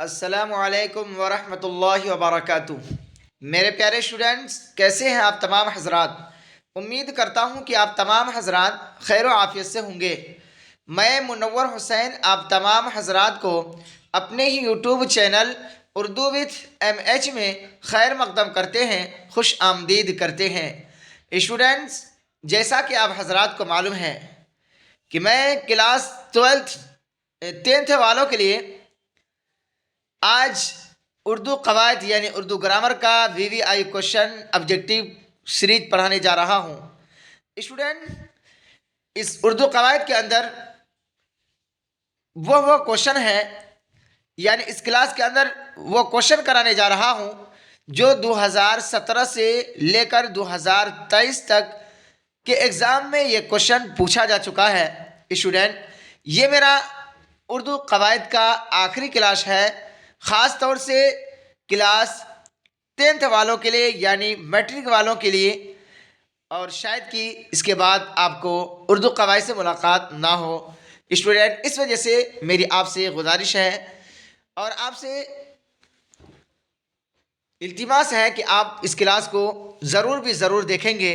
अस्सलामुअलैकुम वरहमतुल्लाहि वबरकातुहू। मेरे प्यारे स्टूडेंट्स, कैसे हैं आप तमाम हजरात। उम्मीद करता हूं कि आप तमाम हजरात खैर आफियत से होंगे। मैं मुनव्वर हुसैन आप तमाम हजरात को अपने ही YouTube channel Urdu with MH में खैर मकदम करते हैं, खुश आमदीद करते हैं। स्टूडेंट्स, जैसा कि आप हजरात को मालूम है कि मैं क्लास 12th 10th वालों के लिए आज उर्दू कवायद यानी उर्दू ग्रामर का VVI क्वेश्चन ऑब्जेक्टिव सीरीज पढ़ाने जा रहा हूँ। स्टूडेंट, इस उर्दू कवायद के अंदर वो क्वेश्चन है, यानी इस क्लास के अंदर वो क्वेश्चन कराने जा रहा हूँ जो 2017 से लेकर 2023 तक के एग्ज़ाम में ये क्वेश्चन पूछा जा चुका है। स्टूडेंट, ये मेरा उर्दू कवायद का आखिरी क्लास है, ख़ास तौर से क्लास 10th वालों के लिए यानी मैट्रिक वालों के लिए, और शायद कि इसके बाद आपको उर्दू कवायद से मुलाकात ना हो। स्टूडेंट, इस वजह से मेरी आपसे गुजारिश है और आपसे इल्तिमास है कि आप इस क्लास को ज़रूर देखेंगे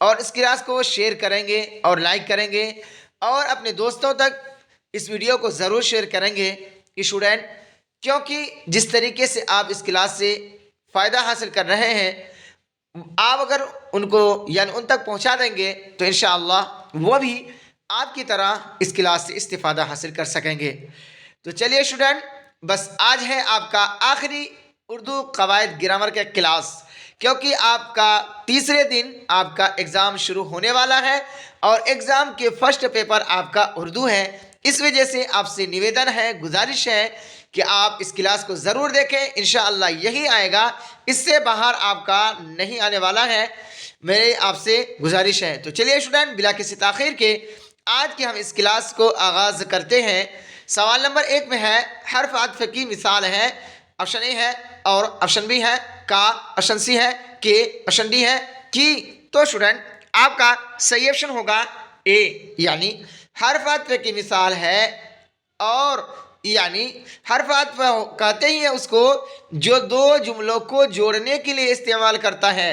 और इस क्लास को शेयर करेंगे और लाइक करेंगे और अपने दोस्तों तक इस वीडियो को ज़रूर शेयर करेंगे। स्टूडेंट, क्योंकि जिस तरीके से आप इस क्लास से फ़ायदा हासिल कर रहे हैं, आप अगर उनको यानी उन तक पहुंचा देंगे तो इंशाअल्लाह वो भी आपकी तरह इस क्लास से इस्तिफ़ादा हासिल कर सकेंगे। तो चलिए स्टूडेंट, बस आज है आपका आखिरी उर्दू कवायद ग्रामर का क्लास, क्योंकि आपका तीसरे दिन आपका एग्ज़ाम शुरू होने वाला है और एग्ज़ाम के फर्स्ट पेपर आपका उर्दू है। इस वजह से आपसे निवेदन है, गुजारिश है कि आप इस क्लास को ज़रूर देखें। इंशाअल्लाह यही आएगा, इससे बाहर आपका नहीं आने वाला है, मेरे आपसे गुजारिश है। तो चलिए स्टूडेंट, बिला किसी ताख़ीर के आज की हम इस क्लास को आगाज़ करते हैं। सवाल नंबर 1 में है, हर्फ अत्फ़ की मिसाल है। ऑप्शन ए है और ऑप्शन बी है का, ऑप्शन सी है के, ऑप्शन डी है की। तो स्टूडेंट, आपका सही ऑप्शन होगा ए, यानी हर्फ अत्फ़ की मिसाल है। और यानी हर्फ अत्फ़ कहते ही है उसको जो दो जुमलों को जोड़ने के लिए इस्तेमाल करता है।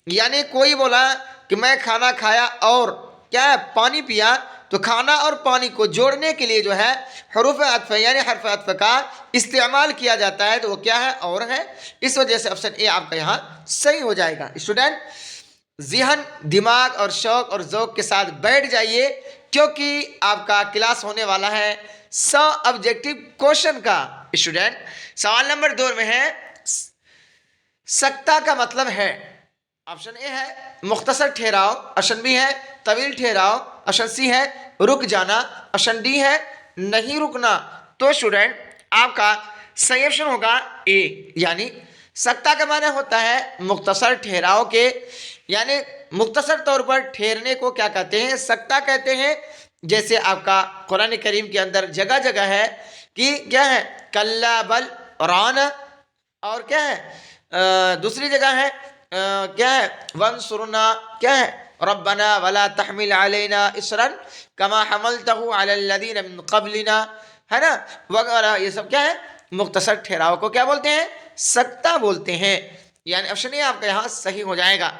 यानी कोई बोला कि मैं खाना खाया और क्या है पानी पिया, तो खाना और पानी को जोड़ने के लिए जो है हरूफ अत्फ़ यानी हर्फ अत्फ़ का इस्तेमाल किया जाता है, तो वो क्या है और है। इस वजह से ऑप्शन ए आपका यहाँ सही हो जाएगा। स्टूडेंट, ज़हन, दिमाग और शौक और ज़ौक़ के साथ बैठ जाइए, क्योंकि आपका क्लास होने वाला है 100 ऑब्जेक्टिव क्वेश्चन का। स्टूडेंट, सवाल नंबर 2 में है, सकता का मतलब है। ऑप्शन ए है मुख्तसर ठहराव, ऑप्शन बी है तवील ठहराव, ऑप्शन सी है रुक जाना, ऑप्शन डी है नहीं रुकना। तो स्टूडेंट, आपका सही ऑप्शन होगा ए, यानी सकता का माना होता है मुख्तसर ठहराव के, यानी मुख्तसर तौर पर ठहरने को क्या कहते हैं, सकता कहते हैं। जैसे आपका कुरान करीम के अंदर जगह जगह है कि क्या है कल्ला बल रान, और क्या है दूसरी जगह है क्या है वंसुरना, क्या है रब्बना वला तहमिल अलैना इसरन कमा हमलतहु अलल लदीन मिन क़ब्लिना, है ना, वगैरह। ये सब क्या है मुख्तसर ठहराव को क्या बोलते हैं, सकता बोलते हैं। यानी ऑप्शन ए आपका यहाँ सही हो जाएगा।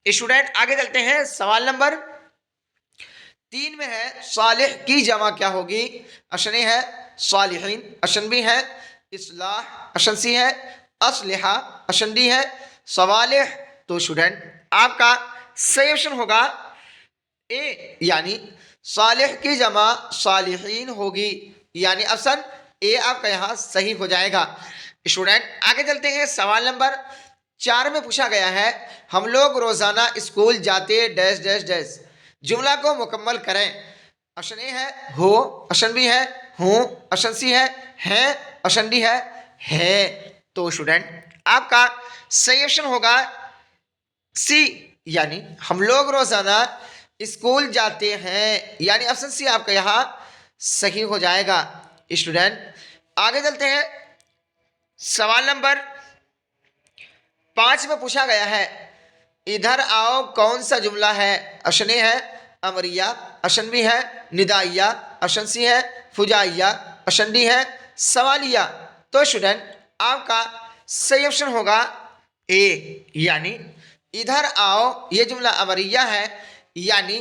स्टूडेंट, आगे चलते हैं। सवाल नंबर 3 में है, सालिह की जमा क्या होगी। ऑप्शन ए है सालिहीन, ऑप्शन बी है इस्लाह, ऑप्शन सी है असलिहा, ऑप्शन डी है सवालिह। तो स्टूडेंट, आपका सही ऑप्शन होगा ए, यानी सालिह की जमा सालिहीन होगी, यानी ऑप्शन ए आपका यहाँ सही हो जाएगा। स्टूडेंट, आगे चलते हैं। सवाल नंबर 4 में पूछा गया है, हम लोग रोजाना स्कूल जाते डैश डैश डैश, जुमला को मुकम्मल करें। ऑप्शन ए है हो, ऑप्शन बी है हूँ, ऑप्शन सी है, ऑप्शन डी है। तो स्टूडेंट, आपका सही ऑप्शन होगा सी, यानी हम लोग रोजाना स्कूल जाते हैं, यानी ऑप्शन सी आपका यहाँ सही हो जाएगा। स्टूडेंट, आगे चलते हैं। सवाल नंबर 5 में पूछा गया है, इधर आओ कौन सा जुमला है। ऑप्शन ए है अमरिया, ऑप्शन बी है निदाइया, ऑप्शन सी है फुजाइया, ऑप्शन डी है सवालिया। तो स्टूडेंट आपका सही ऑप्शन होगा ए, यानी इधर आओ। ये जुमला अमरिया है, यानी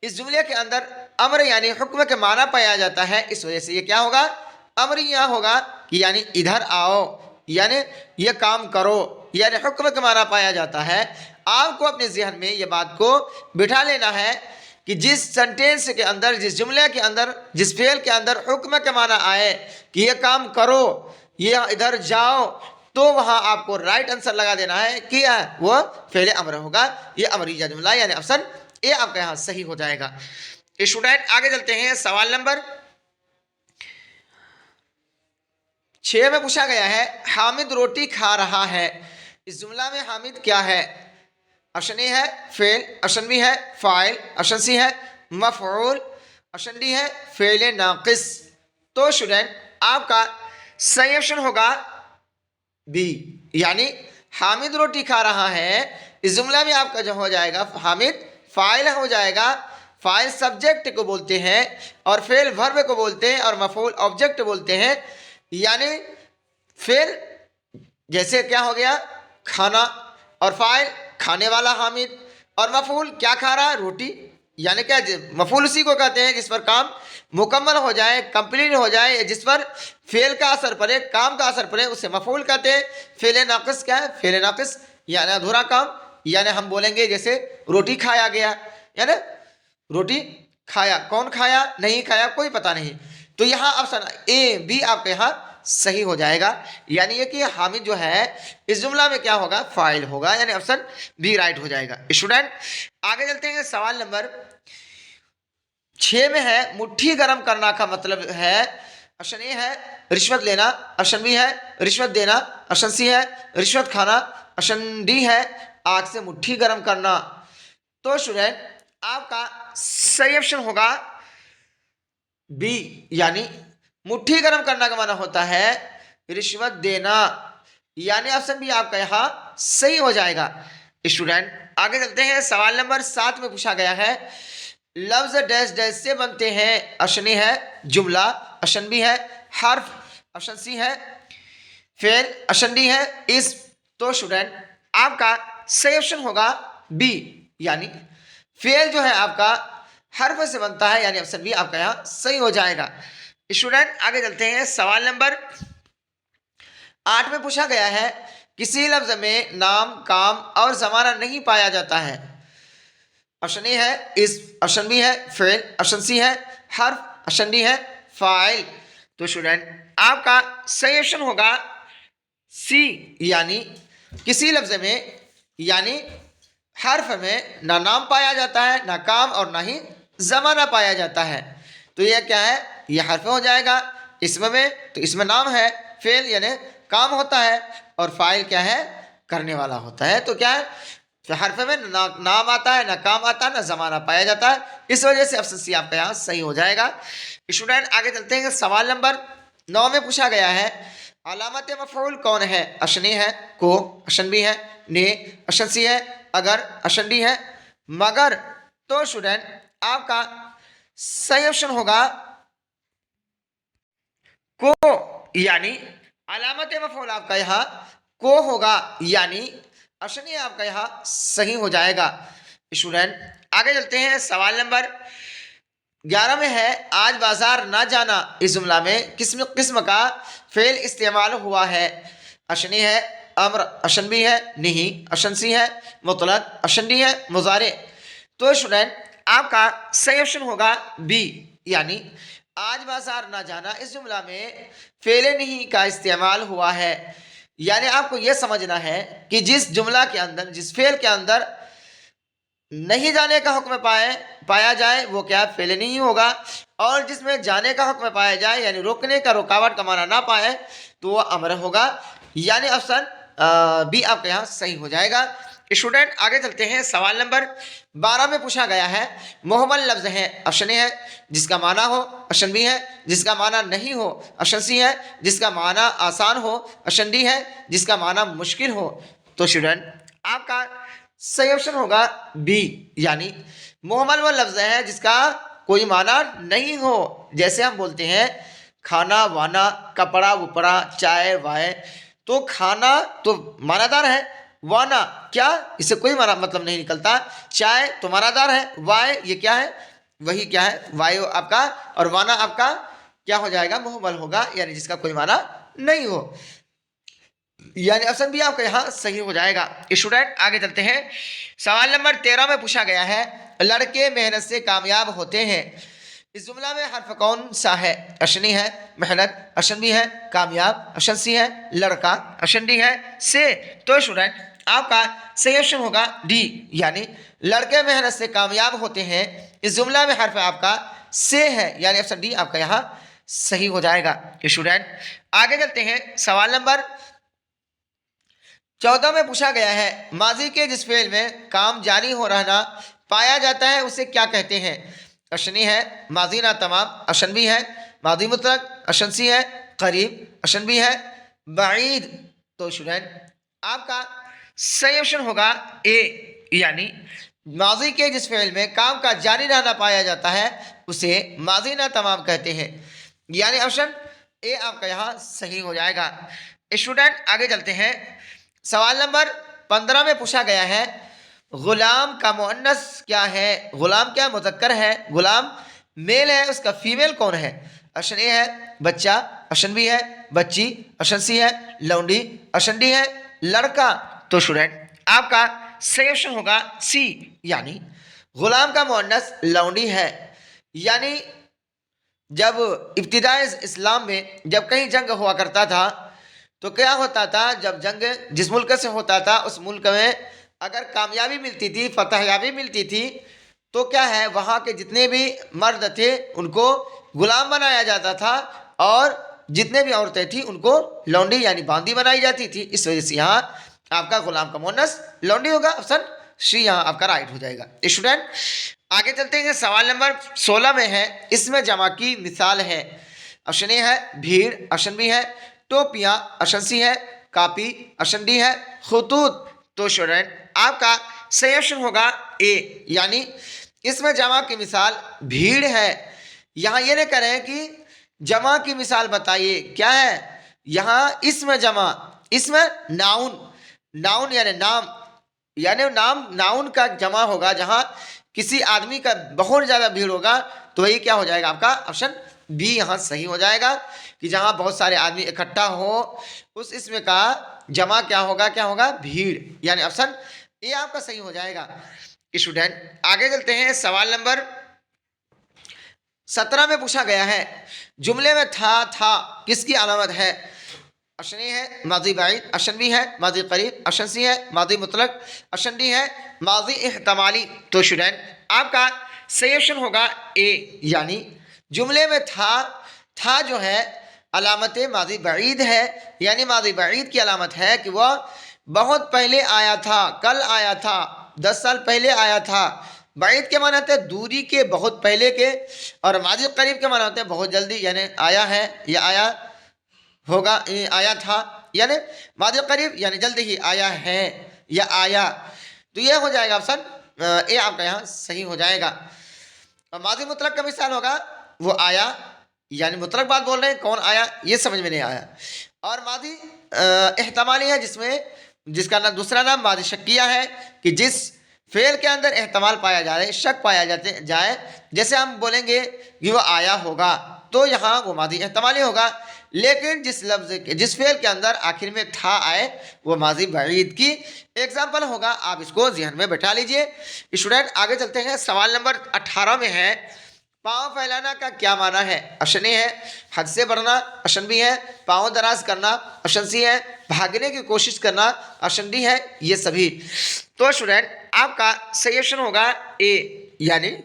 इस जुमले के अंदर अमर यानी हुक्म के माना पाया जाता है, इस वजह से ये क्या होगा, अमरिया होगा। यानी इधर आओ, यानी ये काम करो, यानी हुक्म के माना पाया जाता है। आपको अपने जहन में ये बात को बिठा लेना है कि जिस सेंटेंस के अंदर, जिस जुमले के अंदर, जिस फेल के अंदर हुक्म के माना आए कि ये काम करो, ये इधर जाओ, तो वहां आपको राइट आंसर लगा देना है कि वो फेल अमर होगा। ये अमरिया जुमला यानी ऑप्शन ए आपका यहां सही हो जाएगा। स्टूडेंट आगे चलते हैं, सवाल नंबर 6 में पूछा गया है हामिद रोटी खा रहा है। इस जुमला में हामिद क्या है? ऑप्शन ए है फेल, ऑप्शन बी है फाइल, ऑप्शन सी है मफऊल, ऑप्शन डी है फेल नाकिस। तो स्टूडेंट आपका सही ऑप्शन होगा बी, यानी हामिद रोटी खा रहा है। इस जुमला में आपका जो हो जाएगा हामिद फाइल हो जाएगा। फाइल सब्जेक्ट को बोलते हैं और फेल वर्ब को बोलते हैं और मफऊल ऑब्जेक्ट बोलते हैं। यानी फेल जैसे क्या हो गया, खाना, और फाइल खाने वाला हामिद, और मफऊल क्या खा रहा, रोटी। यानी क्या, मफऊल उसी को कहते हैं जिस पर काम मुकम्मल हो जाए, कंप्लीट हो जाए, जिस पर फेल का असर पड़े, काम का असर पड़े, उसे मफऊल कहते हैं। फेल नाकिस क्या है? फेल नाकिस यानी अधूरा काम। यानी हम बोलेंगे जैसे रोटी खाया गया, यानी रोटी खाया, कौन खाया, नहीं खाया, कोई पता नहीं। तो यहाँ ऑप्शन ए बी आपके यहाँ सही हो जाएगा। यानी ये कि हामिद जो है इस जुमला में क्या होगा, फाइल होगा, यानी ऑप्शन बी राइट हो जाएगा। स्टूडेंट आगे चलते हैं, सवाल नंबर 6 में है मुट्ठी गर्म करना का मतलब है। ऑप्शन ए है रिश्वत लेना, ऑप्शन बी है रिश्वत देना, ऑप्शन सी है रिश्वत खाना, ऑप्शन डी है आग से मुट्ठी गर्म करना। तो स्टूडेंट आपका सही ऑप्शन होगा बी, यानी मुट्ठी गर्म करना का माना होता है रिश्वत देना। यानी ऑप्शन बी आपका यहां सही हो जाएगा। स्टूडेंट आगे चलते हैं, सवाल नंबर 7 में पूछा गया है लफ्ज डैश डैश से बनते हैं। ऑप्शन ए है जुमला, ऑप्शन बी है हर्फ, ऑप्शन सी है फेल, ऑप्शन डी है इस। तो स्टूडेंट आपका सही ऑप्शन होगा बी, यानी फेल जो है आपका हर्फ से बनता है, यानी ऑप्शन बी आपका यहां सही हो जाएगा। स्टूडेंट आगे चलते हैं, सवाल नंबर 8 में पूछा गया है किसी लफ्ज में नाम, काम और जमाना नहीं पाया जाता है। ऑप्शन ए है इस, ऑप्शन बी है फेल, ऑप्शन सी है हर्फ, ऑप्शन डी है फाइल। तो स्टूडेंट आपका सही ऑप्शन होगा सी, यानी किसी लफ्ज में, यानी हर्फ में ना नाम पाया जाता है, ना काम और ना ही जमाना पाया जाता है। तो यह क्या है, यह हर्फ हो जाएगा। इसमें तो इसमें नाम है, फेल यानी काम होता है, और फाइल क्या है, करने वाला होता है। तो क्या है, तो हर्फ में ना नाम आता है, ना काम आता है, ना जमाना पाया जाता है। इस वजह से ऑप्शन सी आपका यहाँ सही हो जाएगा। स्टूडेंट आगे चलते हैं, सवाल नंबर 9 में पूछा गया है अलामत मफऊल कौन है। ऑप्शन ए है को, ऑप्शन बी है ने, ऑप्शन सी है अगर, ऑप्शन डी है मगर। तो स्टूडेंट आपका सही ऑप्शन होगा को, यानी अलामत मफऊल आपका यहाँ को होगा, यानी ऑप्शन ए आपका यहाँ सही हो जाएगा। स्टूडेंट आगे चलते हैं, सवाल नंबर 11 में है आज बाजार ना जाना। इस जुमला में किस किस्म का फेल इस्तेमाल हुआ है। ऑप्शन ए है अम्र, ऑप्शन बी है नहीं, ऑप्शन सी है मुतलक, ऑप्शन डी है मुजारे। तो स्टूडेंट आपका सही ऑप्शन होगा बी, यानी आज बाजार ना जाना इस जुमला में फेल नहीं का इस्तेमाल हुआ है। यानी आपको यह समझना है कि जिस जुमला के अंदर, जिस फेल के अंदर नहीं जाने का हुक्म पाया जाए वो क्या फेल नहीं होगा, और जिसमें जाने का हुक्म पाया जाए यानी रोकने का, रुकावट का माना ना पाए तो वो अमर होगा। यानी ऑप्शन बी आपके यहाँ सही हो जाएगा। स्टूडेंट आगे चलते हैं, सवाल नंबर 12 में पूछा गया है मोहमल लफ्ज है। ऑप्शन ए है जिसका माना हो, ऑप्शन बी है जिसका माना नहीं हो, ऑप्शन सी है जिसका माना आसान हो, ऑप्शन डी है जिसका माना मुश्किल हो। तो स्टूडेंट आपका सही ऑप्शन होगा बी, यानी मोहमल वो लफ्ज है जिसका कोई माना नहीं हो। जैसे हम बोलते हैं खाना वाना, कपड़ा उपड़ा, चाय वाय। तो खाना तो मानादार है, वाना क्या, इससे कोई माना मतलब नहीं निकलता। चाय तो मानादार है, वाय ये क्या है, वही क्या है, वायु आपका, और वाना आपका क्या हो जाएगा, मुहमल होगा, यानी जिसका कोई माना नहीं हो। यानी ऑप्शन बी आपका यहाँ सही हो जाएगा। स्टूडेंट आगे चलते हैं। सवाल नंबर 13 में पूछा गया है, लड़के मेहनत से कामयाब होते हैं। इस जुमला में हर्फ कौन सा है? ऑप्शन ए है मेहनत, ऑप्शन बी है कामयाब, ऑप्शन सी है लड़का, ऑप्शन डी है से। तो स्टूडेंट आपका सही ऑप्शन होगा डी, यानी लड़के मेहनत से कामयाब होते हैं। इस जुमला में हर्फ आपका से है, यानी ऑप्शन डी आपका यहाँ सही हो जाएगा। स्टूडेंट आगे चलते हैं। सवाल नंबर 14 में पूछा गया है, माजी के जिस फेल में काम जारी हो रहना पाया जाता है उसे क्या कहते हैं? ऑप्शन ए है माजी ना तमाम, ऑप्शन बी है माजी मुतलक, ऑप्शन सी है करीब, ऑप्शन बी है बाईद। तो स्टूडेंट आपका सही ऑप्शन होगा ए, यानी माजी के जिस फेल में काम का जारी रहना पाया जाता है उसे माजी ना तमाम कहते हैं, यानी ऑप्शन ए आपका यहाँ सही हो जाएगा। स्टूडेंट आगे चलते हैं। सवाल नंबर 15 में पूछा गया है, गुलाम का मुअन्नस क्या है? गुलाम क्या मुज़क्कर है, गुलाम मेल है, उसका फीमेल कौन है? ऑप्शन ए है बच्चा, ऑप्शन बी है बच्ची, ऑप्शन सी है लौंडी, ऑप्शन डी है लड़का। तो स्टूडेंट आपका सही ऑप्शन होगा सी, यानी गुलाम का मुअन्नस लौंडी है। यानी जब इब्तिदाई इस्लाम में जब कहीं जंग हुआ करता था तो क्या होता था, जब जंग जिस मुल्क से होता था उस मुल्क में अगर कामयाबी मिलती थी, फतहयाबी मिलती थी, तो क्या है वहाँ के जितने भी मर्द थे उनको गुलाम बनाया जाता था, और जितने भी औरतें थी उनको लौंडी यानी बांदी बनाई जाती थी। इस वजह से यहाँ आपका गुलाम का मुअन्नस लौंडी होगा, ऑप्शन सी यहाँ आपका राइट हो जाएगा। स्टूडेंट आगे चलते हैं। सवाल नंबर 16 में है, इसमें जमा की मिसाल है। ऑप्शन ए है भीड़, ऑप्शन बी है टोपियाँ, ऑप्शन सी है कापी, ऑप्शन डी है खतूत। तो स्टूडेंट आपका सही ऑप्शन होगा ए, यानी इसमें जमा की मिसाल भीड़ है। यहाँ ये नहीं करें कि जमा की मिसाल बताइए, क्या है यहाँ इसमें जमा, इसमें नाउन, नाउन यानी नाम, यानी नाम नाउन का जमा होगा। जहाँ किसी आदमी का बहुत ज़्यादा भीड़ होगा तो वही क्या हो जाएगा आपका ऑप्शन बी यहाँ सही हो जाएगा, कि जहाँ बहुत सारे आदमी इकट्ठा हो उस इसमें का जमा क्या होगा, क्या होगा भीड़, यानी ऑप्शन ए आपका सही हो जाएगा। स्टूडेंट आगे चलते हैं। सवाल नंबर 17 में पूछा गया है, जुमले में था किसकी अलामत है? ऑप्शन ए है माजी बाइद, ऑप्शन बी है माजी करीब, ऑप्शन सी है माजी मुतलक, ऑप्शन डी है माजी इहतमाली। तो स्टूडेंट आपका सही ऑप्शन होगा ए, यानी जुमले में था जो है अलामत माजी बाइद है, यानी माजी बाइद की अलामत है कि वह बहुत पहले आया था, कल आया था, 10 साल पहले आया था। बाइद के माने होते हैं दूरी के, बहुत पहले के, और माजी करीब के माने होते हैं बहुत जल्दी, यानी आया है या आया होगा, आया था, यानी मादी करीब यानी जल्दी ही आया है या आया। तो यह हो जाएगा ऑप्शन ए आपका यहाँ सही हो जाएगा। और मादी मुतलक का मिसाल होगा वो आया, यानी मुतलक बात बोल रहे हैं, कौन आया ये समझ में नहीं आया। और मादी एहतमाली है जिसका नाम दूसरा नाम मादी शक्किया है, कि जिस फेल के अंदर एहतमाल पाया जा रहा है, शक पाया जाए। जैसे हम बोलेंगे कि वो आया होगा तो यहाँ वो मादी एहतमाली होगा, लेकिन जिस फेल के अंदर आखिर में था आए वो माजी बाइद की एग्जाम्पल होगा। आप इसको ज़हन में बैठा लीजिए। स्टूडेंट आगे चलते हैं। सवाल नंबर 18 में है, पाँव फैलाना का क्या माना है? ऑप्शन ए है हद से बढ़ना, ऑप्शन बी है पाँव दराज करना, ऑप्शन सी है भागने की कोशिश करना, ऑप्शन डी है ये सभी। तो स्टूडेंट आपका सही ऑप्शन होगा ए, यानी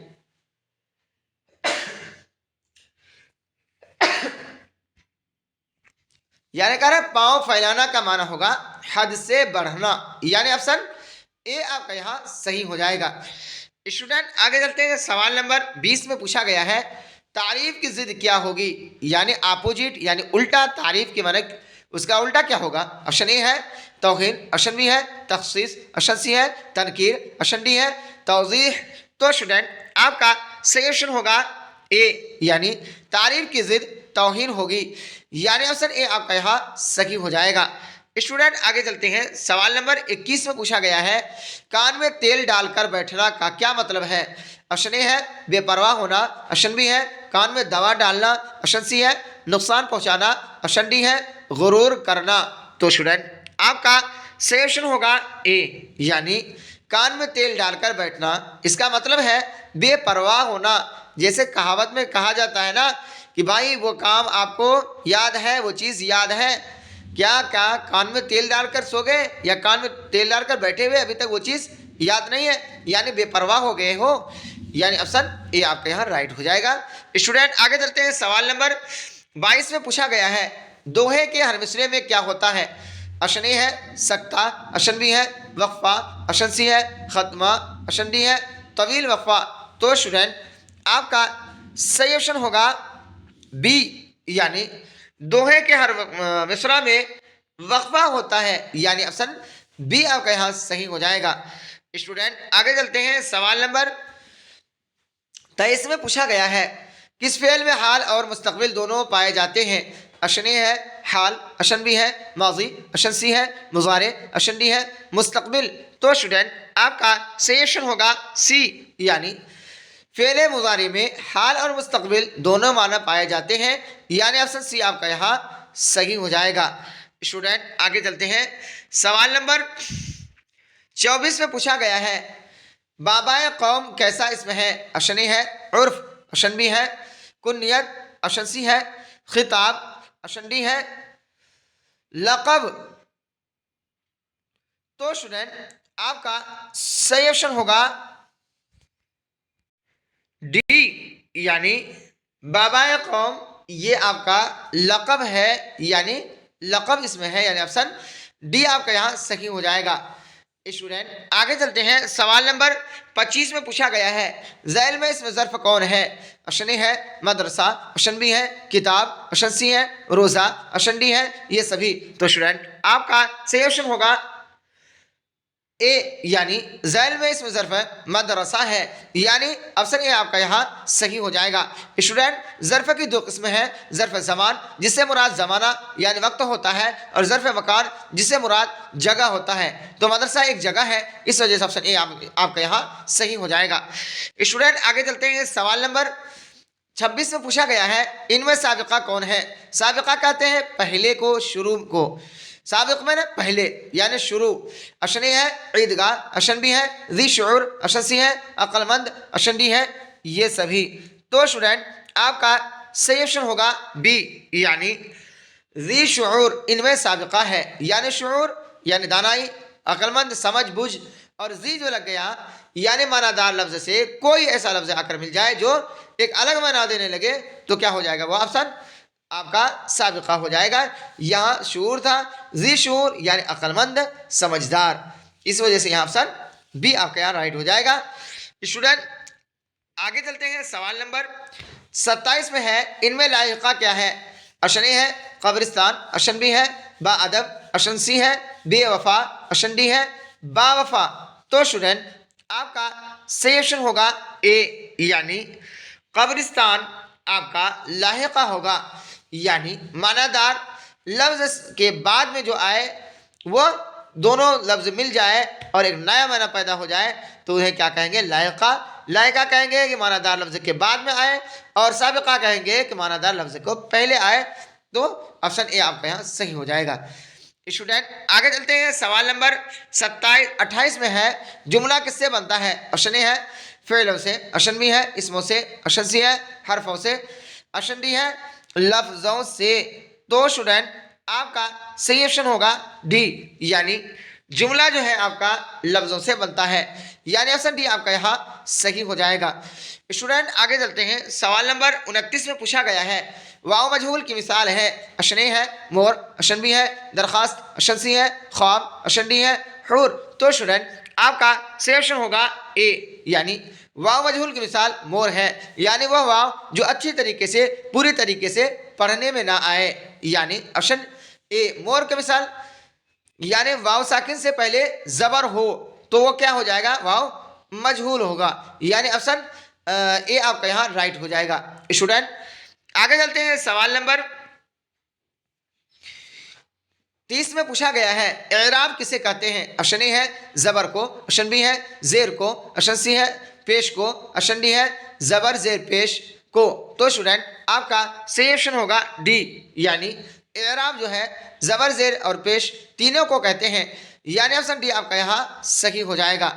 कह रहे पाँव फैलाना का माना होगा हद से बढ़ना, यानी ऑप्शन ए आपका यहाँ सही हो जाएगा। स्टूडेंट आगे चलते हैं। सवाल नंबर 20 में पूछा गया है, तारीफ की जिद क्या होगी? यानी अपोजिट यानी उल्टा तारीफ के माने उसका उल्टा क्या होगा? ऑप्शन ए है तौहीन, ऑप्शन बी है तखसीस, ऑप्शन सी है तनकीर, ऑप्शन डी है तौजीह। तो स्टूडेंट आपका सही ऑप्शन होगा ए, यानी तारीफ की जिद तौहीन होगी, यानी ऑप्शन ए आपका यहाँ सही हो जाएगा। स्टूडेंट आगे चलते हैं, सवाल नंबर 21 में पूछा गया है, कान में तेल डालकर बैठना का क्या मतलब है? ऑप्शन ए है बेपरवाह होना, ऑप्शन बी है कान में दवा डालना, ऑप्शन सी है नुकसान पहुंचाना, ऑप्शन डी है गुरूर करना। तो स्टूडेंट आपका सही ऑप्शन होगा ए, यानी कान में तेल डालकर बैठना, इसका मतलब है बेपरवाह होना। जैसे कहावत में कहा जाता है ना कि भाई वो काम आपको याद है, वो चीज़ याद है क्या? क्या कान में तेल डालकर सो गए या कान में तेल डालकर बैठे हुए अभी तक वो चीज़ याद नहीं है, यानी बेपरवाह हो गए हो, यानी ऑप्शन ए आपका यहाँ राइट हो जाएगा। स्टूडेंट आगे चलते हैं, सवाल नंबर 22 में पूछा गया है, दोहे के हर मिसरे में क्या होता है? ऑप्शन ए है सख्ता, ऑप्शन बी है वक्फा, ऑप्शन सी है खत्मा, ऑप्शन डी है तवील वक्फा। तो स्टूडेंट आपका सही ऑप्शन होगा बी, यानी दोहे के हर मिसरा में वक्फा होता है, यानी ऑप्शन बी आपका यहाँ सही हो जाएगा। स्टूडेंट आगे चलते हैं, सवाल नंबर 23 में पूछा गया है, किस फेल में हाल और मुस्तकबिल दोनों पाए जाते हैं? ऑप्शन ए है हाल, ऑप्शन बी है माजी, ऑप्शन सी है मुजारे, ऑप्शन डी है मुस्तकबिल। तो स्टूडेंट आपका सही ऑप्शन होगा सी, यानी फेले मुजारे में हाल और मुस्तकबिल दोनों माना पाए जाते हैं, यानी ऑप्शन सी आपका यहाँ सही हो जाएगा। स्टूडेंट आगे चलते हैं, सवाल नंबर 24 में पूछा गया है, बाबाए कौम कैसा इसम है? ऑप्शन ए है उर्फ, ऑप्शन बी है कुन्नियत, ऑप्शन सी है खिताब, ऑप्शन डी है लक़ब। तो स्टूडेंट आपका सही ऑप्शन होगा डी, यानी बाबाए कौम ये आपका लक़ब है, यानी लक़ब इसमें है, यानी ऑप्शन डी आपका यहाँ सही हो जाएगा। स्टूडेंट आगे चलते हैं, सवाल नंबर 25 में पूछा गया है, ज़ैल में इसमें ज़र्फ कौन है? ऑप्शन ए है मदरसा, ऑप्शन बी है किताब, ऑप्शन सी है रोज़ा, ऑप्शन डी है ये सभी। तो स्टूडेंट आपका सही ऑप्शन होगा ए, यानी ज़ैल में इसमें ज़र्फ मदरसा है, यानी ऑप्शन ए आपका यहाँ सही हो जाएगा। स्टूडेंट ज़र्फ की दो किस्में हैं, ज़र्फ ज़मान जिससे मुराद ज़माना यानी वक्त होता है, और ज़र्फ मकान जिससे मुराद जगह होता है। तो मदरसा एक जगह है, इस वजह से ऑप्शन ए आपका यहाँ सही हो जाएगा। स्टूडेंट आगे चलते हैं, सवाल नंबर 26 में पूछा गया है, इनमें साबिक़ा कौन है? साबिक़ा कहते हैं पहले को, शुरू को। साबिक़ में ना पहले यानी शुरू। ऑप्शन ए है ईदगाह, ऑप्शन बी है ज़ी शऊर, ऑप्शन सी है अक्लमंद, ऑप्शन डी है ये सभी। तो स्टूडेंट आपका सही ऑप्शन होगा बी, यानी ज़ी शऊर इनमें साबिक़ा है, यानी शऊर यानी दानाई, अक्लमंद समझ बुझ, और ज़ी जो लग गया यानी मानादार लफ्ज़ से कोई ऐसा लफ्ज़ आकर मिल जाए जो एक अलग माना देने लगे, तो क्या हो जाएगा वो ऑप्शन आपका साबिक़ा हो जाएगा। यहाँ शूर था, जी शूर यानी अक्लमंद समझदार, इस वजह से यहाँ ऑप्शन बी आपका यहाँ राइट हो जाएगा। स्टूडेंट आगे चलते हैं, सवाल नंबर 27 में है, इनमें लायका क्या है? ऑप्शन ए है कब्रिस्तान, ऑप्शन बी है बाअदब, ऑप्शन सी है बेवफा, ऑप्शन डी है बावफा। तो स्टूडेंट आपका सही ऑप्शन होगा ए, यानी कब्रिस्तान आपका लाहिका होगा, यानी मानादार लफ्ज़ के बाद में जो आए वो दोनों लफ्ज़ मिल जाए और एक नया माना पैदा हो जाए तो उन्हें क्या कहेंगे? लायका। लायका कहेंगे कि मानादार लफ्ज़ के बाद में आए, और साबिक़ा कहेंगे कि मानादार लफ्ज़ को पहले आए। तो ऑप्शन ए आपका यहाँ सही हो जाएगा। स्टूडेंट आगे चलते हैं, सवाल नंबर 28 में है, जुमला किससे बनता है? ऑप्शन ए है फ़िअलों से, ऑप्शन बी है इसमों से, ऑप्शन सी है हरफों से, ऑप्शन डी है लफ्ज़ों से। तो स्टूडेंट आपका सही ऑप्शन होगा डी, यानी जुमला जो है आपका लफ्ज़ों से बनता है, यानी ऑप्शन डी आपका यहाँ सही हो जाएगा। स्टूडेंट आगे चलते हैं, सवाल नंबर 29 में पूछा गया है, वाव मजहूल की मिसाल है। ऑप्शन ए है मोर, ऑप्शन बी है दरख्वास्त, ऑप्शन सी है ख्वाब, ऑप्शन डी है हुर। तो स्टूडेंट आपका सही ऑप्शन होगा ए, यानी वाव मजहूल की मिसाल मोर है, यानी वह वाव जो अच्छी तरीके से पूरी तरीके से पढ़ने में ना आए, यानी ऑप्शन ए मोर की मिसाल, यानी वाव साकिन से पहले ज़बर हो तो वो क्या हो जाएगा? वाव मजहूल होगा, यानी ऑप्शन ए आपका यहाँ राइट हो जाएगा। स्टूडेंट आगे चलते हैं, सवाल नंबर 30 में पूछा गया है, एराब किसे कहते हैं? ऑप्शन ए है जबर को, ऑप्शन बी है जेर को, ऑप्शन सी है पेश को, ऑप्शन डी है जबर जेर पेश को। तो स्टूडेंट आपका सही ऑप्शन होगा डी, यानी एराब जो है जबर जेर और पेश तीनों को कहते हैं, यानी ऑप्शन डी आपका यहाँ सही हो जाएगा।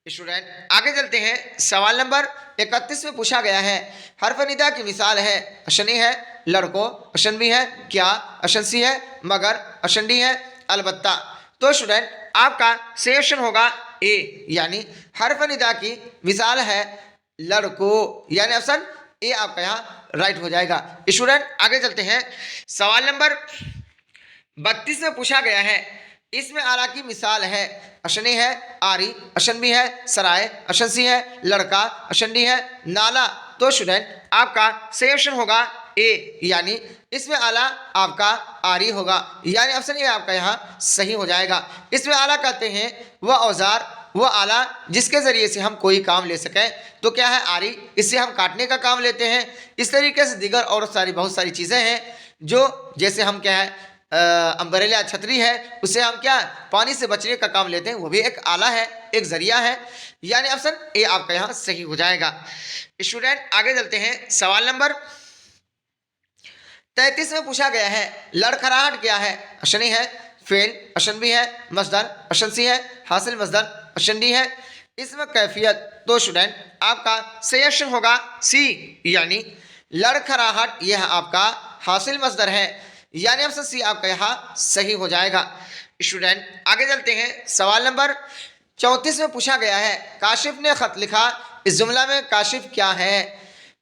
स्टूडेंट आगे चलते हैं, सवाल नंबर 31 में पूछा गया है, हर्फ निदा की मिसाल है। ऑप्शन ए है लड़को, ऑप्शन बी है क्या, ऑप्शन सी है मगर, ऑप्शन डी है अलबत्ता। तो स्टूडेंट आपका सही ऑप्शन होगा ए, यानी हर्फ निदा की मिसाल है लड़को, यानी ऑप्शन ए आपका यहाँ राइट हो जाएगा। स्टूडेंट आगे चलते हैं, सवाल नंबर 32 में पूछा गया है, इसमें आला की मिसाल है। ऑप्शन ए है आरी, ऑप्शन बी है सराय, ऑप्शन सी है लड़का, ऑप्शन डी है नाला। तो स्टूडेंट आपका सही ऑप्शन होगा ए, यानी इसमें आला आपका आरी होगा, यानी ऑप्शन ए आपका यहाँ सही हो जाएगा। इसमें आला कहते हैं वह औजार, वह आला जिसके ज़रिए से हम कोई काम ले सकें। तो क्या है आरी, इससे हम काटने का काम लेते हैं। इस तरीके से दीगर और बहुत सारी चीज़ें हैं जो, जैसे हम क्या है अम्ब्रेला छतरी है, उससे हम क्या पानी से बचने का काम लेते हैं, वो भी एक आला है, एक जरिया है, यानी ऑप्शन ए आपका यहाँ सही हो जाएगा। स्टूडेंट आगे चलते हैं, सवाल नंबर 33 में पूछा गया है, लड़खड़ाहट क्या है? ऑप्शन ए है फेल, ऑप्शन बी है मसदर, ऑप्शन सी है हासिल मसदर, ऑप्शन डी है इसमें कैफियत। तो स्टूडेंट आपका सही ऑप्शन होगा सी, यानी लड़खड़ाहट यह आपका हासिल मसदर है, यानी ऑप्शन सी आपका यहाँ सही हो जाएगा। स्टूडेंट आगे चलते हैं, सवाल नंबर 34 में पूछा गया है, काशिफ ने खत लिखा, इस जुमला में काशिफ क्या है?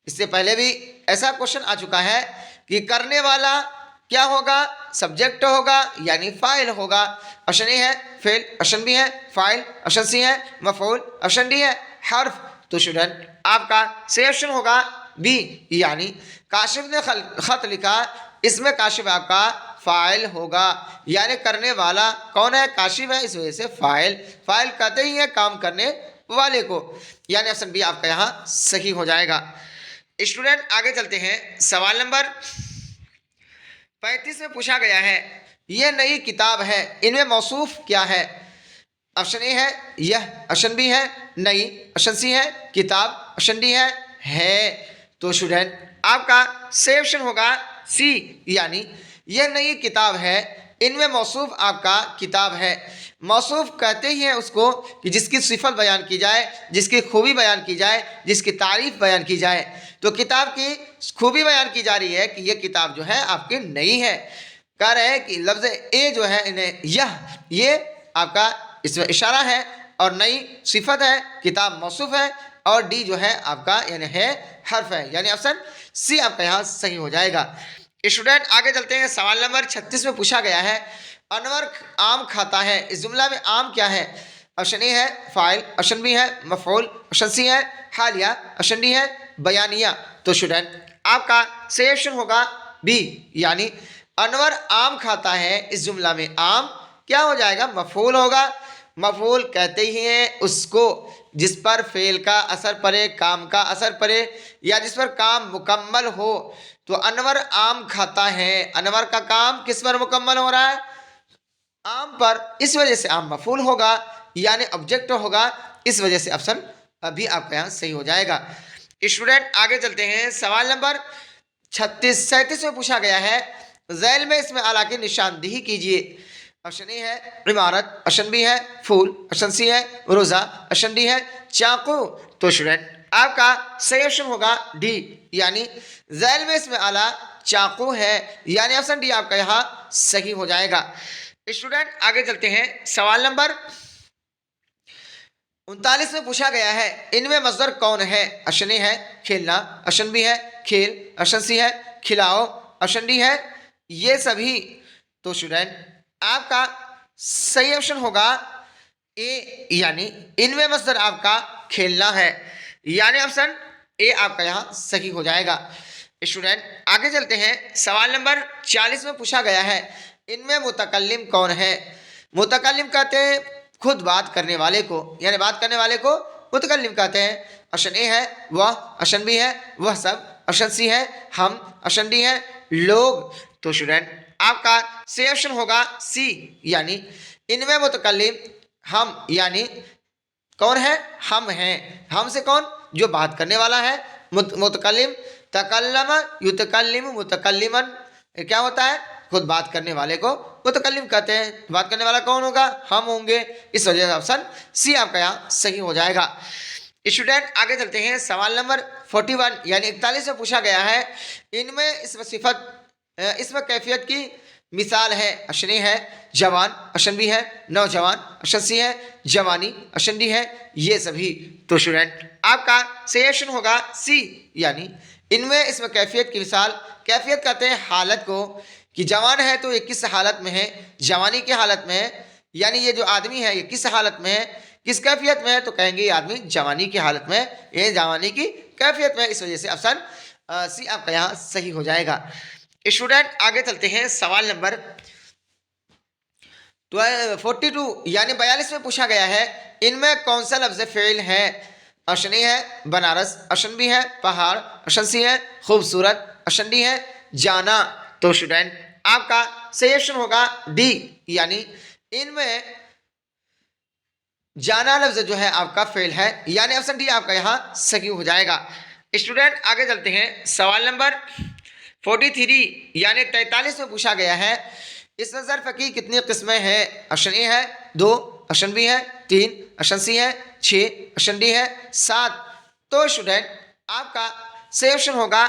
इससे पहले भी ऐसा क्वेश्चन आ चुका है कि करने वाला क्या होगा, सब्जेक्ट होगा यानी फाइल होगा। ऑप्शन ए है फेल, ऑप्शन बी है फाइल, ऑप्शन सी है मफऊल, ऑप्शन डी है हर्फ। तो स्टूडेंट आपका सही ऑप्शन होगा बी, यानी काशिफ ने खत लिखा, इसमें काशिफ आपका फाइल होगा, यानी करने वाला कौन है? काशिफ है, इस वजह से फाइल। फाइल कहते ही है काम करने वाले को, यानी ऑप्शन बी आपका यहाँ सही हो जाएगा। स्टूडेंट आगे चलते हैं, सवाल नंबर 35 में पूछा गया है, यह नई किताब है, इनमें मौसूफ क्या है? ऑप्शन ए है यह, ऑप्शन बी है नई, ऑप्शन सी है किताब, ऑप्शन डी है। तो स्टूडेंट आपका सही ऑप्शन होगा सी, यानी यह नई किताब है, इनमें मौसूफ आपका किताब है। मौसूफ कहते ही हैं उसको कि जिसकी सिफत बयान की जाए, जिसकी खूबी बयान की जाए, जिसकी तारीफ बयान की जाए। तो किताब की खूबी बयान की जा रही है कि यह किताब जो है आपकी नई है। कह रहे हैं कि लफ्ज़ ए जो है इन्हें ये आपका इसमें इशारा है, और नई सिफत है, किताब मौसूफ है, और डी जो है आपका यानी है हर्फ है, यानी ऑप्शन सी आपका यहाँ सही हो जाएगा। स्टूडेंट आगे चलते हैं, सवाल नंबर 36 में पूछा गया है, अनवर आम खाता है, इस जुमला में आम क्या है? ऑप्शन ए है फाइल, ऑप्शन बी है मफऊल, ऑप्शन सी है हालिया, ऑप्शन डी है बयानिया। तो स्टूडेंट आपका सही ऑप्शन होगा बी, यानी अनवर आम खाता है, इस जुमला में आम क्या हो जाएगा? मफऊल होगा। मफऊल कहते ही हैं उसको जिस पर फेल का असर पड़े, काम का असर पड़े, या जिस पर काम मुकम्मल हो। तो अनवर आम खाता है, अनवर का काम किस पर मुकम्मल हो रहा है? आम पर, इस वजह से आम मफूल होगा, यानी ऑब्जेक्ट होगा, इस वजह से ऑप्शन अभी आपका यहाँ सही हो जाएगा। स्टूडेंट आगे चलते हैं, सवाल नंबर 37 में पूछा गया है, झैल में इसमें आला की निशानदेही कीजिए। ऑप्शन ए है इमारत, ऑप्शन बी है फूल, ऑप्शन सी है रोज़ा, ऑप्शन डी है चाकू। तो स्टूडेंट आपका सही ऑप्शन होगा डी, यानी झैल में इसमें आला चाकू है, यानी ऑप्शन डी आपका यहाँ सही हो जाएगा। स्टूडेंट आगे चलते हैं, सवाल नंबर 39 में पूछा गया है, इनमें मज़दर कौन है? ऑप्शन ए है खेलना, ऑप्शन बी है खेल, ऑप्शन सी है खिलाओ, ऑप्शन डी है ये सभी। तो स्टूडेंट आपका सही ऑप्शन होगा ए, यानी इनमें मज़दर आपका खेलना है, यानी ऑप्शन ए आपका यहाँ सही हो जाएगा। स्टूडेंट आगे चलते हैं, सवाल नंबर 40 में पूछा गया है, इनमें मुतकल्लिम कौन है? मुतकल्लिम कहते हैं खुद बात करने वाले को, यानी बात करने वाले को मुतकल्लिम कहते हैं। ऑप्शन ए है वह, ऑप्शन बी है वह सब, ऑप्शन सी है हम, ऑप्शन डी है लोग। तो स्टूडेंट आपका सही ऑप्शन होगा सी, यानी इनमें मुतकल्लिम हम, यानी कौन है, हम हैं। हम से कौन, जो बात करने वाला है। मुतकल्लिम, तकल्लम युतकल्लिम मुतकल्लिमन, क्या होता है, खुद बात करने वाले को मुतकल्लिम कहते हैं। बात करने वाला कौन होगा, हम होंगे। इस वजह से ऑप्शन सी आपका यहाँ सही हो जाएगा। स्टूडेंट आगे चलते हैं, सवाल नंबर 41 यानी 41 में पूछा गया है, इनमें इसमें सिफत इसमें कैफियत की मिसाल है। ऑप्शन ए है जवान, ऑप्शन बी है नौजवान, ऑप्शन सी है जवानी, ऑप्शन डी है ये सभी। तो स्टूडेंट आपका सही ऑप्शन होगा सी, यानी इनमें इसमें कैफियत की मिसाल। कैफियत कहते हैं हालत को, कि जवान है तो ये किस हालत में है, जवानी की हालत में है, यानी ये जो आदमी है ये किस हालत में है, किस कैफियत में है, तो कहेंगे ये आदमी जवानी की हालत में है, ये जवानी की कैफियत में। इस वजह से ऑप्शन सी आपका यहाँ सही हो जाएगा। स्टूडेंट आगे चलते हैं, सवाल नंबर 42 यानी 42 में पूछा गया है, इनमें कौन सा लफ्ज फेल है। ऑप्शन ए है बनारस, ऑप्शन बी है पहाड़, ऑप्शन सी है खूबसूरत, ऑप्शन डी है जाना। तो स्टूडेंट आपका सही ऑप्शन होगा डी, यानी इनमें जाना लफ्ज जो है आपका फेल है, यानी ऑप्शन डी आपका यहाँ सही हो जाएगा। स्टूडेंट आगे चलते हैं, सवाल नंबर 43 यानी 43 में पूछा गया है, इसमें ज़र्फ़ की कितनी किस्में हैं। ऑप्शन ए है 2, ऑप्शन बी है 3, ऑप्शन सी है 6, ऑप्शन डी है 7। तो स्टूडेंट आपका सही ऑप्शन होगा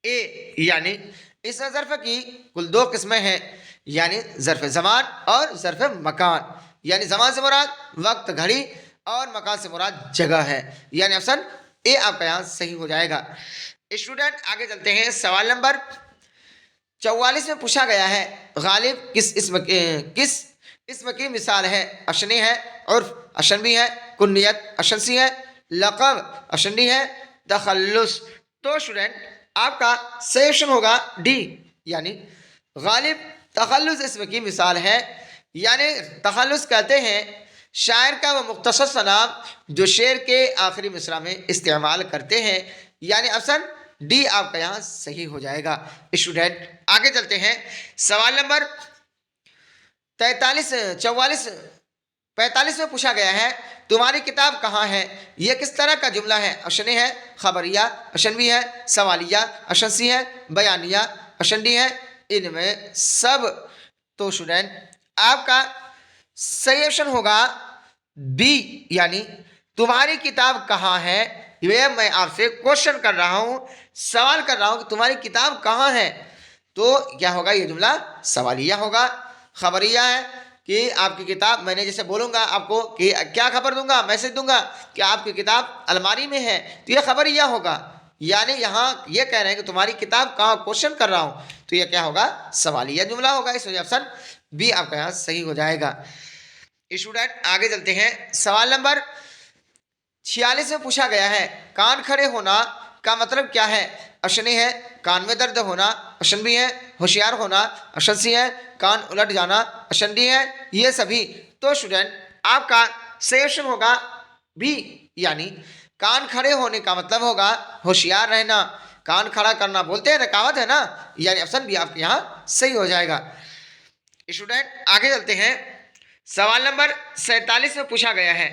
ए, यानी इसमें ज़र्फ़ की कुल 2 किस्में हैं, यानी ज़र्फ़ ज़मान और ज़र्फ़ मकान। यानी ज़मान से मुराद वक्त घड़ी और मकान से मुराद जगह है, यानी ऑप्शन ए आपका यहाँ सही हो जाएगा। स्टूडेंट आगे चलते हैं, सवाल नंबर 44 में पूछा गया है, गालिब किस इसम की मिसाल है। ऑप्शन ए है उर्फ, ऑप्शन बी है कुन्नियत, ऑप्शन सी है लक़ब, ऑप्शन डी है तखल्लुस। तो स्टूडेंट आपका सही ऑप्शन होगा डी, यानी गालिब तखल्लुस इसम की मिसाल है। यानी तखल्लुस कहते हैं शायर का वह मुख्तसर नाम जो शेर के आखिरी मिसरा में इस्तेमाल करते हैं, यानी ऑप्शन डी आपका यहाँ सही हो जाएगा। स्टूडेंट आगे चलते हैं, सवाल नंबर 45 में पूछा गया है, तुम्हारी किताब कहाँ है। यह किस तरह का जुमला है। ऑप्शन ए है खबरिया, ऑप्शन बी है सवालिया, ऑप्शन सी है बयानिया, ऑप्शन डी है इनमें सब। तो स्टूडेंट आपका सही ऑप्शन होगा बी, यानी तुम्हारी किताब कहाँ है। ये मैं आपसे क्वेश्चन कर रहा हूँ, सवाल कर रहा हूँ कि तुम्हारी किताब कहाँ है। तो क्या होगा, ये जुमला सवालिया होगा। खबरिया है कि आपकी किताब, मैंने जैसे बोलूँगा आपको कि क्या खबर दूंगा, मैसेज दूंगा कि आपकी किताब अलमारी में है, तो यह खबरिया होगा। यानी यहाँ ये कह रहे हैं कि तुम्हारी किताब कहाँ, क्वेश्चन कर रहा हूँ, तो यह क्या होगा, सवालिया जुमला होगा। इस वजह ऑप्शन बी आपका यहाँ सही हो जाएगा। स्टूडेंट आगे चलते हैं, सवाल नंबर 46 में पूछा गया है, कान खड़े होना का मतलब क्या है। ऑप्शन ए है कान में दर्द होना, ऑप्शन बी है होशियार होना, ऑप्शन सी है कान उलट जाना, ऑप्शन डी है ये सभी। तो स्टूडेंट आपका सही ऑप्शन होगा बी, यानी कान खड़े होने का मतलब होगा होशियार रहना, कान खड़ा करना बोलते हैं ना, कहावत है ना, यानी ऑप्शन बी आपके यहाँ सही हो जाएगा। स्टूडेंट आगे चलते हैं, सवाल नंबर 47 में पूछा गया है,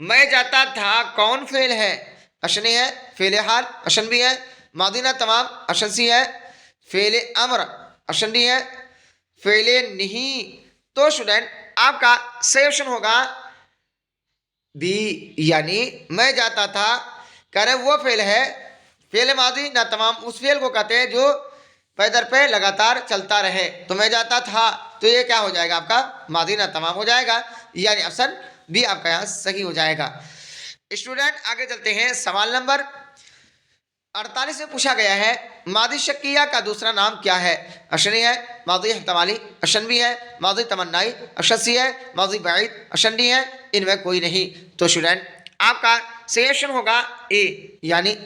मैं जाता था कौन फेल है। ऑप्शन ए है फेल हाल, ऑप्शन बी है मादी ना तमाम, ऑप्शन सी है फेल अमर, ऑप्शन डी है फेल नहीं। तो स्टूडेंट आपका सही ऑप्शन होगा बी, यानी मैं जाता था कह रहे वो फेल है, फेल मादी ना तमाम उस फेल को कहते हैं जो पैदर पे लगातार चलता रहे। तो मैं जाता था, तो ये क्या हो जाएगा आपका मादी ना तमाम हो जाएगा, यानी ऑप्शन बी आपका यहाँ सही हो जाएगा। स्टूडेंट आगे चलते हैं, सवाल नंबर 48 में पूछा गया है, मादी शक्किया का दूसरा नाम क्या है। ऑप्शन ए है मादी एहतमाली, ऑप्शन बी है मादी तमन्नाई, ऑप्शन सी है मादी बाइद, ऑप्शन डी है इनमें कोई नहीं। तो स्टूडेंट आपका सही ऑप्शन होगा ए, यानी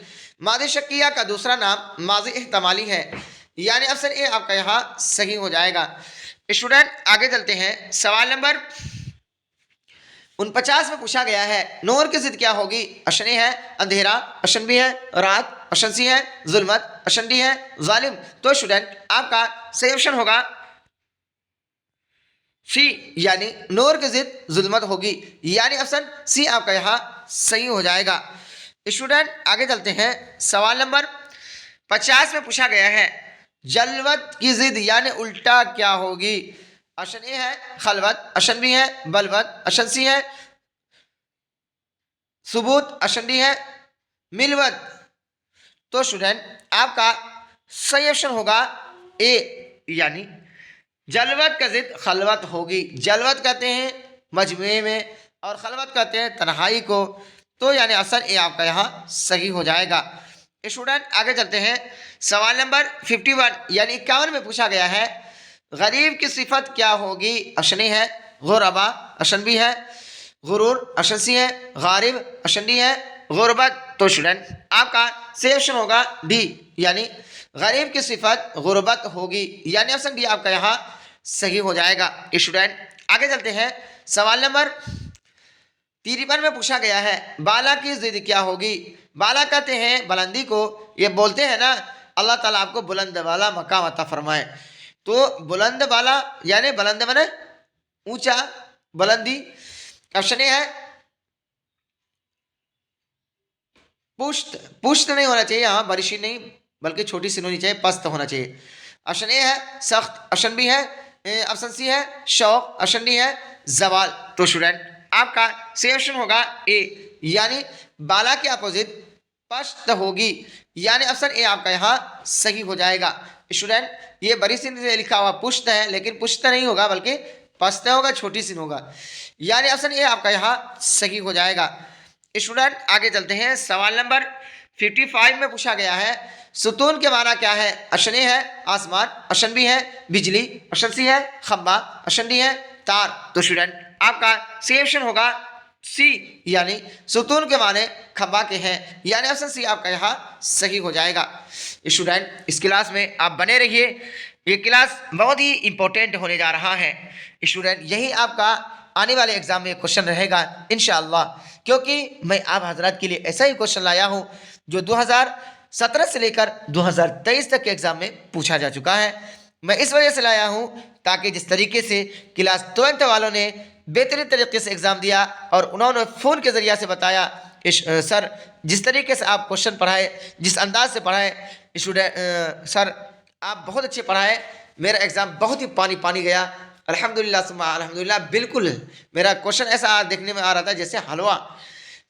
मादी शक्किया का दूसरा नाम मादी एहतमाली है, यानी ऑप्शन ए आपका यहाँ सही हो जाएगा। स्टूडेंट आगे चलते हैं, सवाल नंबर 49 में पूछा गया है, नूर की जिद क्या होगी। ऑप्शन ए है अंधेरा, ऑप्शन बी है रात, ऑप्शन सी है जुल्मत, ऑप्शन डी है जालिम। तो स्टूडेंट आपका सही ऑप्शन होगा सी, यानी नूर की जिद जुल्मत होगी, यानी ऑप्शन सी आपका यहाँ सही हो जाएगा। स्टूडेंट आगे चलते हैं, सवाल नंबर 50 में पूछा गया है जलवत की जिद यानी उल्टा क्या होगी। ऑप्शन ए है खलवत, ऑप्शन बी है बलवत, ऑप्शन सी है सुबूत, ऑप्शन डी है मिलवत। तो स्टूडेंट आपका सही ऑप्शन होगा ए, यानी जलवत का जिद खलवत होगी। जलवत कहते हैं मजमे में और खलवत कहते हैं तन्हाई को। तो यानी ऑप्शन ए आपका यहाँ सही हो जाएगा। स्टूडेंट आगे चलते हैं, सवाल नंबर 51 यानी 51 में पूछा गया है गरीब की सिफत क्या होगी। ऑप्शन ए है गुरबा, ऑप्शन बी है गुरूर, ऑप्शन सी है गारिब, ऑप्शन डी है गुरबत। तो स्टूडेंट आपका सही ऑप्शन होगा डी, यानी गरीब की सिफत गुरबत होगी, यानी ऑप्शन डी आपका यहाँ सही हो जाएगा। स्टूडेंट आगे चलते हैं, सवाल नंबर 53 में पूछा गया है बाला की जिद क्या होगी। बाला कहते हैं बुलंदी को, ये बोलते हैं ना अल्लाह ताला आपको बुलंद वाला मकाम अता फरमाए। तो बुलंद वाला यानी बुलंद माने ऊंचा, बुलंदी। ऑप्शन ए है पुश्त, पुश्त नहीं होना चाहिए यहाँ, बरिशी नहीं बल्कि छोटी सी होनी चाहिए, पस्त होना चाहिए। ऑप्शन ए है सख्त, ऑप्शन बी है, ऑप्शन सी है शौक, ऑप्शन डी है जवाल। तो स्टूडेंट आपका सही ऑप्शन होगा ए, यानी बाला के अपोजिट पश्त होगी, यानी ऑप्शन ए आपका यहाँ सही हो जाएगा। स्टूडेंट ये बड़ी सी से लिखा हुआ पुश्त है, लेकिन पुश्त नहीं होगा बल्कि पस्त होगा, छोटी सी होगा, यानी ऑप्शन ए आपका यहाँ सही हो जाएगा। स्टूडेंट आगे चलते हैं, सवाल नंबर 55 में पूछा गया है सुतून के माना क्या है। ऑप्शन ए है आसमान, ऑप्शन बी है बिजली, ऑप्शन सी है खंबा, ऑप्शन डी है तार। तो स्टूडेंट आपका सही ऑप्शन होगा सी, यानी सुतून के माने खंबा के हैं, यानी ऑप्शन सी आपका यहाँ सही हो जाएगा। स्टूडेंट इस क्लास में आप बने रहिए, ये क्लास बहुत ही इंपॉर्टेंट होने जा रहा है। स्टूडेंट यही आपका आने वाले एग्जाम में क्वेश्चन रहेगा इंशाअल्लाह, क्योंकि मैं आप हजरात के लिए ऐसा ही क्वेश्चन लाया हूँ जो 2017 से लेकर 2023 तक के एग्जाम में पूछा जा चुका है। मैं इस वजह से लाया हूँ ताकि जिस तरीके से क्लास 12th वालों ने बेहतरीन तरीके से एग्ज़ाम दिया और उन्होंने फ़ोन के ज़रिए से बताया सर जिस तरीके से आप क्वेश्चन पढ़ाए, जिस अंदाज से पढ़ाए स्टूडेंट सर आप बहुत अच्छे पढ़ाए, मेरा एग्ज़ाम बहुत ही पानी पानी गया। अल्हम्दुलिल्लाह सुम्मा अल्हम्दुलिल्लाह, बिल्कुल मेरा क्वेश्चन ऐसा देखने में आ रहा था जैसे हलवा।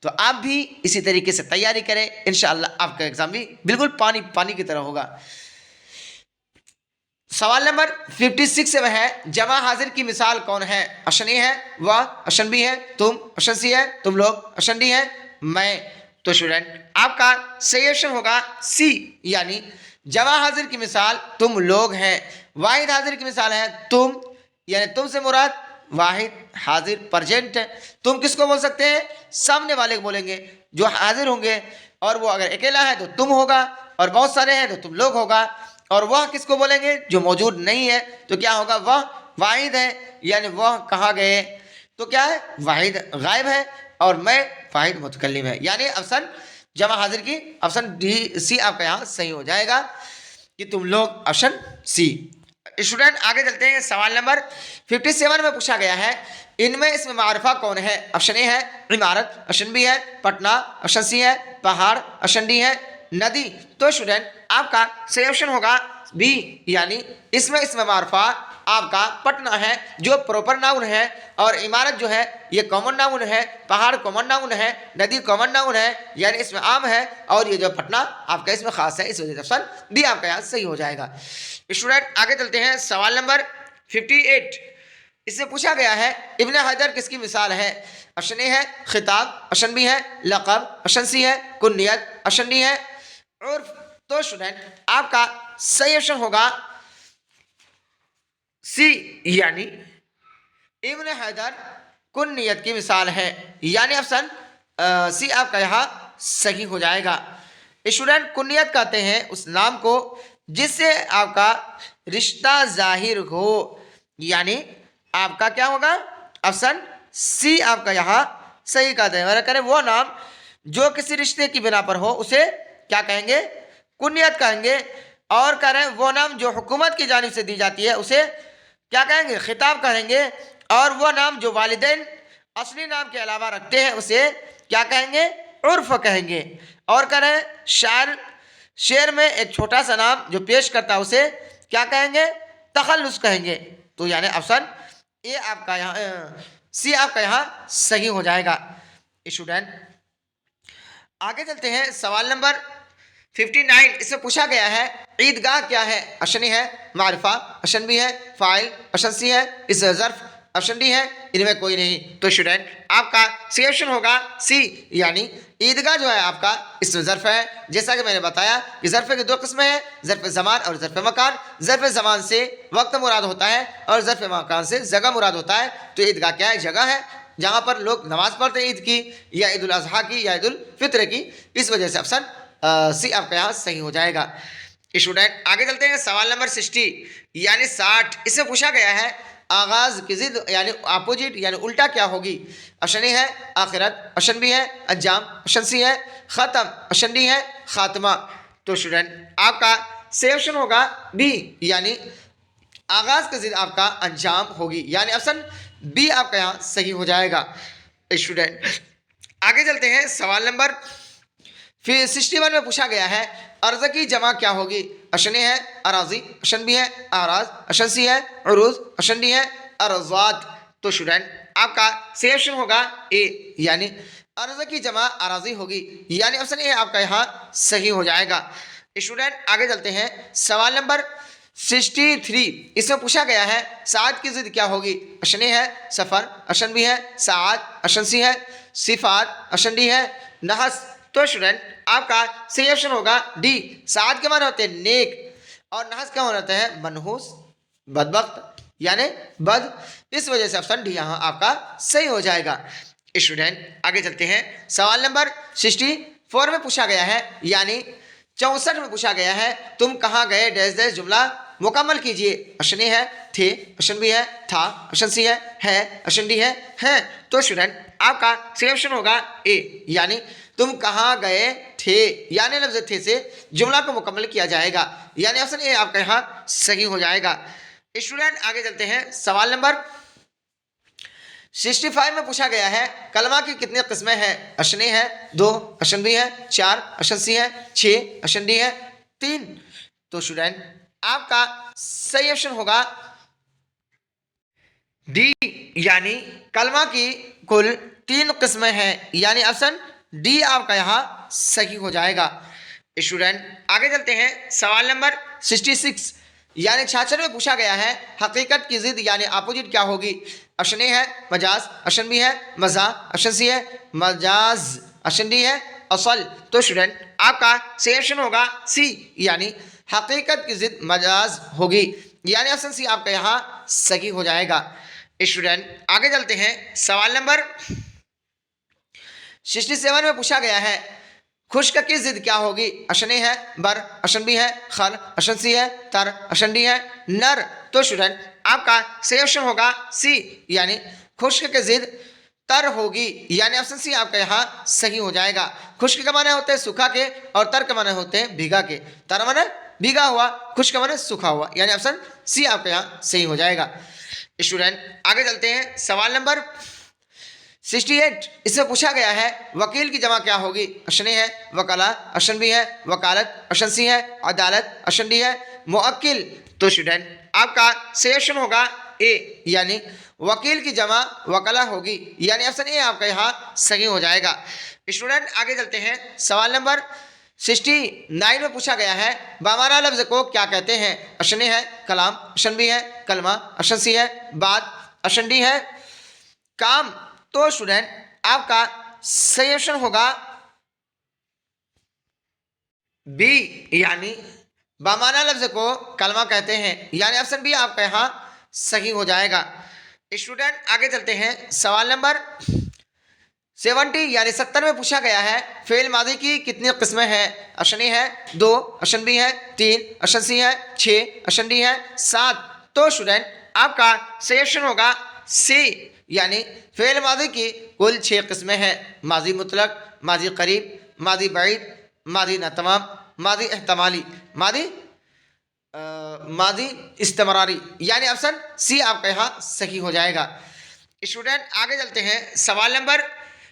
तो आप भी इसी तरीके से तैयारी करें, इंशाअल्लाह आपका एग्ज़ाम भी बिल्कुल पानी पानी की तरह होगा। सवाल नंबर 56 में है जमा हाजिर की मिसाल कौन है। ऑप्शन ए है वह, ऑप्शन बी है तुम, ऑप्शन सी है तुम लोग, ऑप्शन डी है मैं। तो स्टूडेंट आपका सही ऑप्शन होगा सी, यानी जमा हाजिर की मिसाल तुम लोग हैं, वाहिद हाजिर की मिसाल है तुम, यानी तुम से मुराद वाहिद हाजिर प्रेजेंट है। तुम किसको बोल सकते हैं, सामने वाले को बोलेंगे जो हाजिर होंगे, और वो अगर अकेला है तो तुम होगा, और बहुत सारे हैं तो तुम लोग होगा। और वह किसको बोलेंगे, जो मौजूद नहीं है, तो क्या होगा, वह वाहिद है, यानी वह कहाँ गए, तो क्या है वाहिद गायब है, और मैं वाहिद मुतकल्लिम है, यानी ऑप्शन जमा हाजिर की ऑप्शन डी सी आपका यहाँ सही हो जाएगा कि तुम लोग, ऑप्शन सी। स्टूडेंट आगे चलते हैं, सवाल नंबर 57 में पूछा गया है इनमें इसमें मारफा कौन है। ऑप्शन ए है इमारत, ऑप्शन बी है पटना, ऑप्शन सी है पहाड़, ऑप्शन डी है नदी। तो स्टूडेंट आपका सही ऑप्शन होगा बी, यानी इसमें मारफा आपका पटना है जो प्रॉपर नाउन है, और इमारत जो है ये कॉमन नाउन है, पहाड़ कॉमन नाउन है, नदी कॉमन नाउन है, यानी इसमें आम है, और ये जो पटना आपका इसमें खास है, इस वजह से ऑप्शन डी आपका यहाँ सही हो जाएगा। स्टूडेंट आगे चलते हैं, सवाल नंबर 58 इससे पूछा गया है इब्न हजर किसकी मिसाल है। ऑप्शन ए है खिताब, ऑप्शन बी है लक़ब, ऑप्शन सी है कुन्नियत, ऑप्शन डी है उर्फ। तो स्टूडेंट आपका सही ऑप्शन होगा सी, यानी इब्न हजर कुन्नियत की मिसाल है, यानी ऑप्शन सी आपका यहाँ सही हो जाएगा। स्टूडेंट कुन्नियत कहते हैं उस नाम को जिससे आपका रिश्ता जाहिर हो, यानी आपका क्या होगा, ऑप्शन सी आपका यहाँ सही कहते हैं। करें वो नाम जो किसी रिश्ते की बिना पर हो उसे क्या कहेंगे, कुनियत कहेंगे। और कह रहे हैं वो नाम जो हुकूमत की जानिब से दी जाती है उसे क्या कहेंगे, खिताब कहेंगे। और वो नाम जो वालिदैन असली नाम के अलावा रखते हैं उसे क्या कहेंगे, उर्फ कहेंगे। और कह रहे हैं शायर शेर में एक छोटा सा नाम जो पेश करता है उसे क्या कहेंगे, तखल्लुस कहेंगे। तो यानी ऑप्शन ए आपका यहाँ, सी आपका यहाँ सही हो जाएगा। स्टूडेंट आगे चलते हैं, सवाल नंबर 59। इसमें पूछा गया है ईदगाह क्या है। ऑप्शन ए है मारिफा, ऑप्शन बी है फाइल, ऑप्शन सी है इस ज़र्फ, ऑप्शन डी है इनमें कोई नहीं। तो स्टूडेंट आपका सी ऑप्शन होगा सी, यानी ईदगाह जो है आपका इसमें ज़र्फ है। जैसा कि मैंने बताया कि ज़र्फ की दो किस्में हैं, ज़र्फ ज़मान और ज़र्फ मकान। ज़र्फ ज़मान से वक्त मुराद होता है और ज़र्फ मकान से जगह मुराद होता है। तो ईदगाह क्या है, जगह है जहाँ पर लोग नमाज पढ़ते हैं ईद की या ईद उल अज़हा की या ईद उल फित्र की। इस वजह से ऑप्शन सी आपका यहाँ सही हो जाएगा। स्टूडेंट आगे चलते हैं, सवाल नंबर 60 यानी 60। इसमें पूछा गया है आगाज़ की जिद यानी अपोजिट यानी उल्टा क्या होगी। ऑप्शन ए है आखिरत, ऑप्शन बी है अंजाम, ऑप्शन सी है ख़त्म, ऑप्शन डी है खात्मा। तो स्टूडेंट आपका सही ऑप्शन होगा बी, यानी आगाज़ की जिद आपका अंजाम होगी, यानी ऑप्शन बी आपका यहाँ सही हो जाएगा। स्टूडेंट आगे चलते हैं, सवाल नंबर फिर 61 में पूछा गया है अर्ज़ की जमा क्या होगी। ऑप्शन ए है अराजी, ऑप्शन बी है आराज, ऑप्शन सी है उरूज, ऑप्शन डी है अरज़ात। तो स्टूडेंट आपका सही ऑप्शन होगा ए, यानी अर्ज़ की जमा अराजी होगी, यानी ऑप्शन ए आपका यहाँ सही हो जाएगा। स्टूडेंट आगे चलते हैं, सवाल नंबर 63। इसमें पूछा गया है साद की जिद क्या होगी। ऑप्शन ए है सफ़र, ऑप्शन बी है साद, ऑप्शन सी है सिफात, ऑप्शन डी है नहस। तो स्टूडेंट आपका सही ऑप्शन होगा डी, साद के माने होते हैं नेक और नहस क्या होता है मनहूस, बदबख्त यानी बद। इस वजह से ऑप्शन डी यहाँ आपका सही हो जाएगा। स्टूडेंट आगे चलते हैं, सवाल नंबर 64 में पूछा गया है यानी 64 में पूछा गया है तुम कहाँ गए डैश डैश जुमला मुकम्मल कीजिए। ऑप्शन ए है थे, ऑप्शन बी है था, ऑप्शन सी है, ऑप्शन डी है। तो स्टूडेंट आपका सही ऑप्शन होगा ए, यानी तुम कहाँ गए थे यानी लफ्ज़ थे से जुमला को मुकम्मल किया जाएगा, यानी ऑप्शन ए आपका यहाँ सही हो जाएगा। स्टूडेंट आगे चलते हैं, सवाल नंबर 65 में पूछा गया है कलमा की कितनी किस्में हैं। ऑप्शन ए है 2, ऑप्शन बी है 4, ऑप्शन सी है 6, ऑप्शन डी है 3। तो स्टूडेंट आपका सही ऑप्शन होगा डी, यानी कलमा की कुल 3 किस्में हैं, यानी ऑप्शन डी आपका यहाँ सही हो जाएगा। स्टूडेंट आगे चलते हैं, सवाल नंबर 66 यानी 66 में पूछा गया है हकीकत की जिद यानी अपोजिट क्या होगी। ऑप्शन ए है मजाज, ऑप्शन बी है मजा, ऑप्शन सी है मजाज, ऑप्शन डी है असल। तो स्टूडेंट आपका सही ऑप्शन होगा सी, यानी हकीकत की जिद मजाज होगी, यानी ऑप्शन सी आपका यहाँ सही हो जाएगा। स्टूडेंट आगे चलते हैं, सवाल नंबर 67 में पूछा गया है खुश्क की जिद क्या होगी। ऑप्शन ए है बर, ऑप्शन बी है खर, ऑप्शन सी है तर, ऑप्शन डी है नर। तो स्टूडेंट आपका सही ऑप्शन होगा सी, यानी खुश्क की जिद तर होगी, यानी ऑप्शन सी आपका यहाँ सही हो जाएगा। खुश्क के माने होते हैं सूखा के और तर के माने होते हैं भीगा के। तर माने भीगा हुआ, खुश्क के माने सूखा हुआ, यानी ऑप्शन सी आपका यहाँ सही हो जाएगा। स्टूडेंट आगे चलते हैं, सवाल नंबर 68 इसमें पूछा गया है वकील की जमा क्या होगी। ऑप्शन ए है वकाला, ऑप्शन बी है वकालत, ऑप्शन सी है अदालत, ऑप्शन डी है मुअक्किल। तो स्टूडेंट आपका सही ऑप्शन होगा ए, यानी वकील की जमा वकाला होगी, यानी ऑप्शन ए आपका यहाँ सही हो जाएगा। स्टूडेंट आगे चलते हैं, सवाल नंबर 69 में पूछा गया है बामाना लफ्ज़ को क्या कहते हैं। ऑप्शन ए है कलाम, ऑप्शन बी है कलमा, ऑप्शन सी है बात, ऑप्शन डी है काम। तो स्टूडेंट आपका सही ऑप्शन होगा बी, यानी बामाना लफ्ज़ को कलमा कहते हैं, यानी ऑप्शन बी आपका यहाँ सही हो जाएगा। स्टूडेंट आगे चलते हैं, सवाल नंबर 70 यानी 70 में पूछा गया है फेल माजी की कितनी किस्में हैं। ऑप्शन ए है 2, ऑप्शन बी है 3, ऑप्शन सी है 6, ऑप्शन डी है 7। तो स्टूडेंट आपका सही ऑप्शन होगा सी, यानी फेल माजी की कुल 6 किस्में हैं। माजी मुतलक, माजी करीब, माजी बईद, मादी ना तमाम, मादी एहतमाली, मादी मादी इस्तेमरारी, यानी ऑप्शन सी आपका यहाँ सही हो जाएगा। स्टूडेंट आगे चलते हैं, सवाल नंबर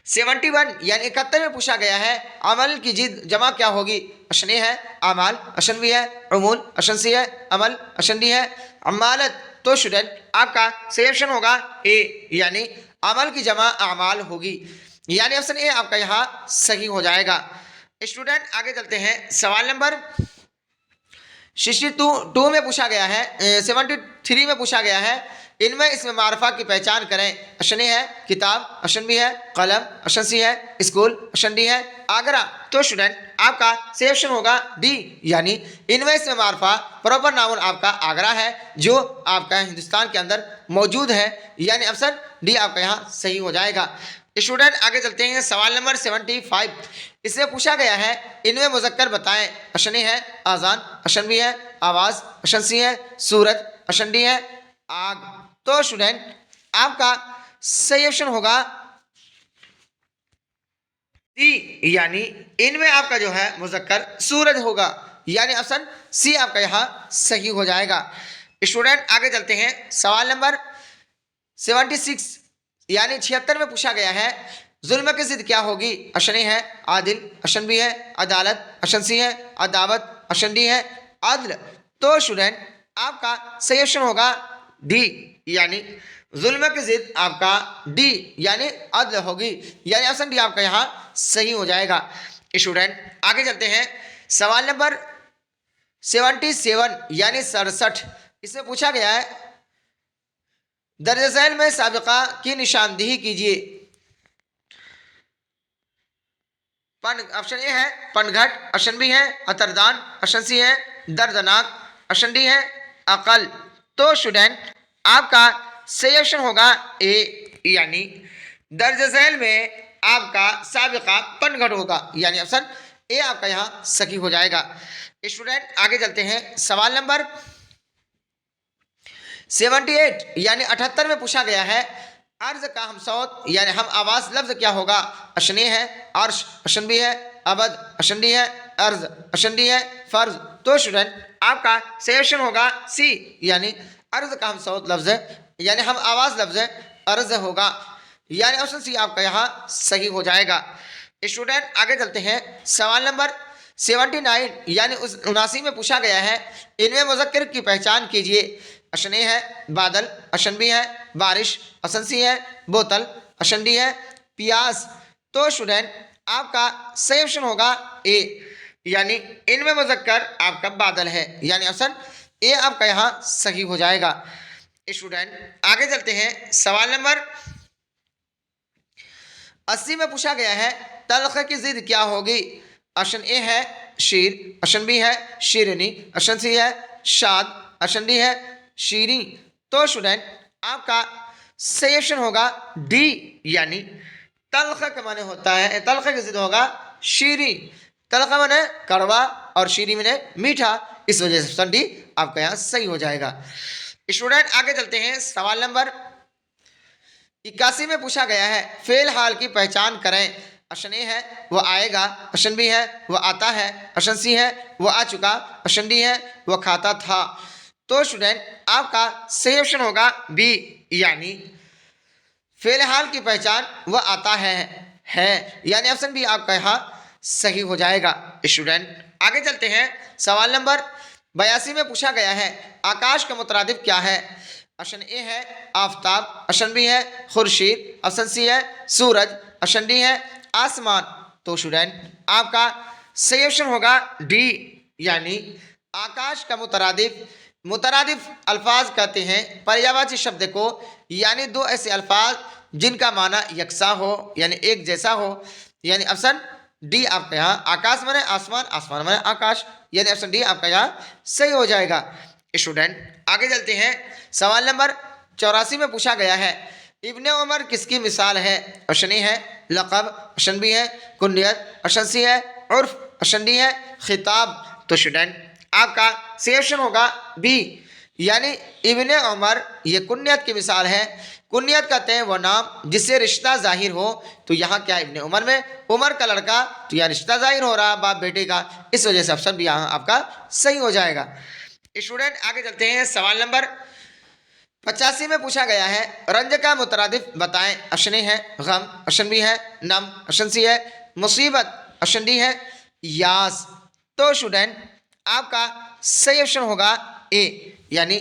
71 यानी 71 में पूछा गया है अमल की जिद जमा क्या होगी। अशन ए है अमाल, अशन बी है उमूल, अशन सी है अमल, अशन डी है अमालत। तो स्टूडेंट आपका सही ऑप्शन होगा ए, यानी अमल की जमा अमाल होगी, यानी ऑप्शन ए आपका यहाँ सही हो जाएगा। स्टूडेंट आगे चलते हैं, सवाल नंबर 62 में पूछा गया है, 73 में पूछा गया है इनमें इसमें मारफा की पहचान करें। अशन ए है किताब, अशन बी है कलम, अशन सी है स्कूल, अशन डी है आगरा। तो स्टूडेंट आपका सही ऑप्शन होगा डी, यानी इनमें इसमें मारफा प्रॉपर नाउन आपका आगरा है जो आपका हिंदुस्तान के अंदर मौजूद है, यानी ऑप्शन डी आपका यहाँ सही हो जाएगा। स्टूडेंट आगे चलते हैं, सवाल नंबर 75 इसमें पूछा गया है इनमें मुज़क्कर बताएं। अशन ए है आज़ान, अशन बी है आवाज़, अशन सी है सूरज, अशन डी है आग। तो स्टूडेंट आपका सही ऑप्शन होगा सी, यानी इनमें आपका जो है मुज़क्कर सूरज होगा, यानी ऑप्शन सी आपका यहाँ सही हो जाएगा। स्टूडेंट आगे चलते हैं, सवाल नंबर 76 यानी 76 में पूछा गया है जुल्म की जिद क्या होगी। अशन ए है आदिल, अशन बी है अदालत, अशन सी है अदावत, अशन डी है अदल। तो स्टूडेंट आपका सही ऑप्शन होगा डी, यानी जुल्म की जिद आपका डी यानी अदल होगी, यानी ऑप्शन डी आपका यहाँ सही हो जाएगा। स्टूडेंट आगे चलते हैं, सवाल नंबर 77 यानी 67 इसमें पूछा गया है दर्ज झैल में साबिका की निशानदेही कीजिए। ऑप्शन ए है पनघट, अशन बी है अतरदान, अशन सी है दर्दनाक, अशन डी है अकल। तो स्टूडेंट आपका सही ऑप्शन होगा ए, यानी दर्ज झैल में आपका साबिका पनघट होगा, यानी ऑप्शन ए आपका यहाँ सही हो जाएगा। स्टूडेंट आगे चलते हैं, सवाल नंबर 78 यानी 78 में पूछा गया है अर्ज का हम सौत यानी हम आवाज लफ्ज क्या होगा। अशन ए है अर्श, अशन बी है अबद, अशन डी है अर्ज, अशन डी है फर्ज। तो स्टूडेंट आपका सही ऑप्शन होगा सी, यानी अर्ज का हम सौत लफ्ज यानी हम आवाज लफ्ज अर्ज होगा, यानी ऑप्शन सी आपका यहाँ सही हो जाएगा। स्टूडेंट आगे चलते हैं, सवाल नंबर 79 यानी 79 में पूछा गया है इनमें मुज़क्कर की पहचान कीजिए। अशन ए है बादल, अशन बी है बारिश, अशन सी है बोतल, अशन डी है प्यास। तो स्टूडेंट आपका सही ऑप्शन होगा ए, यानी इनमें मुज़क्कर आपका बादल है, यानी ऑप्शन ए आपका यहाँ सही हो जाएगा। स्टूडेंट आगे चलते हैं, सवाल नंबर 80 में पूछा गया है तल्ख की जिद क्या होगी। अशन ए है शीर, अशन बी है शीरनी, अशन सी है शाद, अशन डी है शीरी। तो स्टूडेंट आपका सही ऑप्शन होगा डी, यानी तल्ख का माने होता है, तल्ख की जिद होगा शीरी। तल्ख माने कड़वा और शीरी माने मीठा, इस वजह से ऑप्शन डी आपका यहाँ सही हो जाएगा। स्टूडेंट आगे चलते हैं, सवाल नंबर 81 में पूछा गया है फेल हाल की पहचान करें। अशन ए है वह आएगा, अशन बी है वह आता है, अशन सी है वह आ चुका, अशन डी है वह खाता था। तो स्टूडेंट आपका सही ऑप्शन होगा बी, यानी फेल हाल की पहचान वह आता है, यानी ऑप्शन बी आपका यहाँ सही हो जाएगा। स्टूडेंट आगे चलते हैं, सवाल नंबर 82 में पूछा गया है आकाश का मुतरादिफ क्या है। अशन ए है आफताब, अशन बी है खुर्शीद, अशन सी है सूरज, अशन डी है आसमान। तो स्टूडेंट आपका सही ऑप्शन होगा डी, यानी आकाश का मुतरादिफ अल्फाज कहते हैं पर्यायवाची शब्द को, यानी दो ऐसे अल्फाज जिनका माना यकसा हो यानी एक जैसा हो, यानी ऑप्शन डी आपका यहाँ आकाश माने आसमान, आसमान माने आकाश, यानी ऑप्शन डी आपका यहाँ सही हो जाएगा। स्टूडेंट आगे चलते हैं, सवाल नंबर 84 में पूछा गया है इब्ने उमर किसकी मिसाल है। अशन ए है लक़ब, अशन बी है कुन्यत, अशन सी है उर्फ, अशन डी है खिताब। तो स्टूडेंट आपका सही ऑप्शन होगा बी, यानी इब्ने उमर ये कुन्यत की मिसाल है। कुन्यत कहते हैं वो नाम जिससे रिश्ता जाहिर हो। तो यहाँ क्या इब्ने उमर में उमर का लड़का, तो यहाँ रिश्ता जाहिर हो रहा बाप बेटे का, इस वजह से ऑप्शन भी यहाँ आपका सही हो जाएगा। स्टूडेंट आगे चलते हैं, सवाल नंबर 85 में पूछा गया है, रंज का मुतरादिफ बताएं। ऑप्शन ए है गम, ऑप्शन बी है नम, ऑप्शन सी है मुसीबत, ऑप्शन डी है यास। तो स्टूडेंट आपका सही ऑप्शन होगा ए, यानी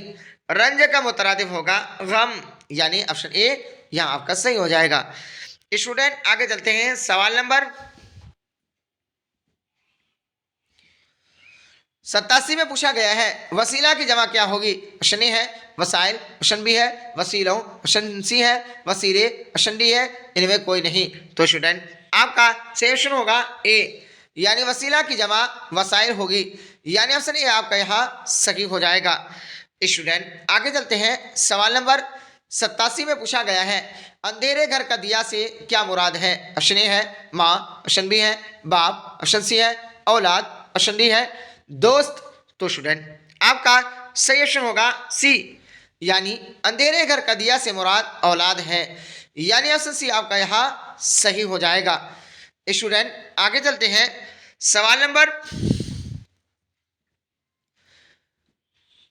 रंज का मुतरादिफ होगा गम, यानी ऑप्शन ए यहाँ आपका सही हो जाएगा। स्टूडेंट आगे चलते हैं, सवाल नंबर 87 में पूछा गया है, वसीला की जमा क्या होगी। ऑप्शन ए है वसाइल, ऑप्शन बी है वसीलों, ऑप्शन सी है वसीले, ऑप्शन डी है इनमें कोई नहीं। तो स्टूडेंट आपका सही ऑप्शन होगा ए, यानी वसीला की जमा वसाइल होगी, यानी ऑप्शन ए आपका यहाँ सही हो जाएगा। स्टूडेंट आगे चलते हैं, सवाल नंबर 87 में पूछा गया है, अंधेरे घर का दिया से क्या मुराद है। ऑप्शन ए है माँ, ऑप्शन बी है बाप, ऑप्शन सी है औलाद, ऑप्शन डी है दोस्त। तो स्टूडेंट आपका सही ऑप्शन होगा सी, यानी अंधेरे घर का दिया से मुराद औलाद है, यानी ऑप्शन सी आपका यहाँ सही हो जाएगा। स्टूडेंट आगे चलते हैं, सवाल नंबर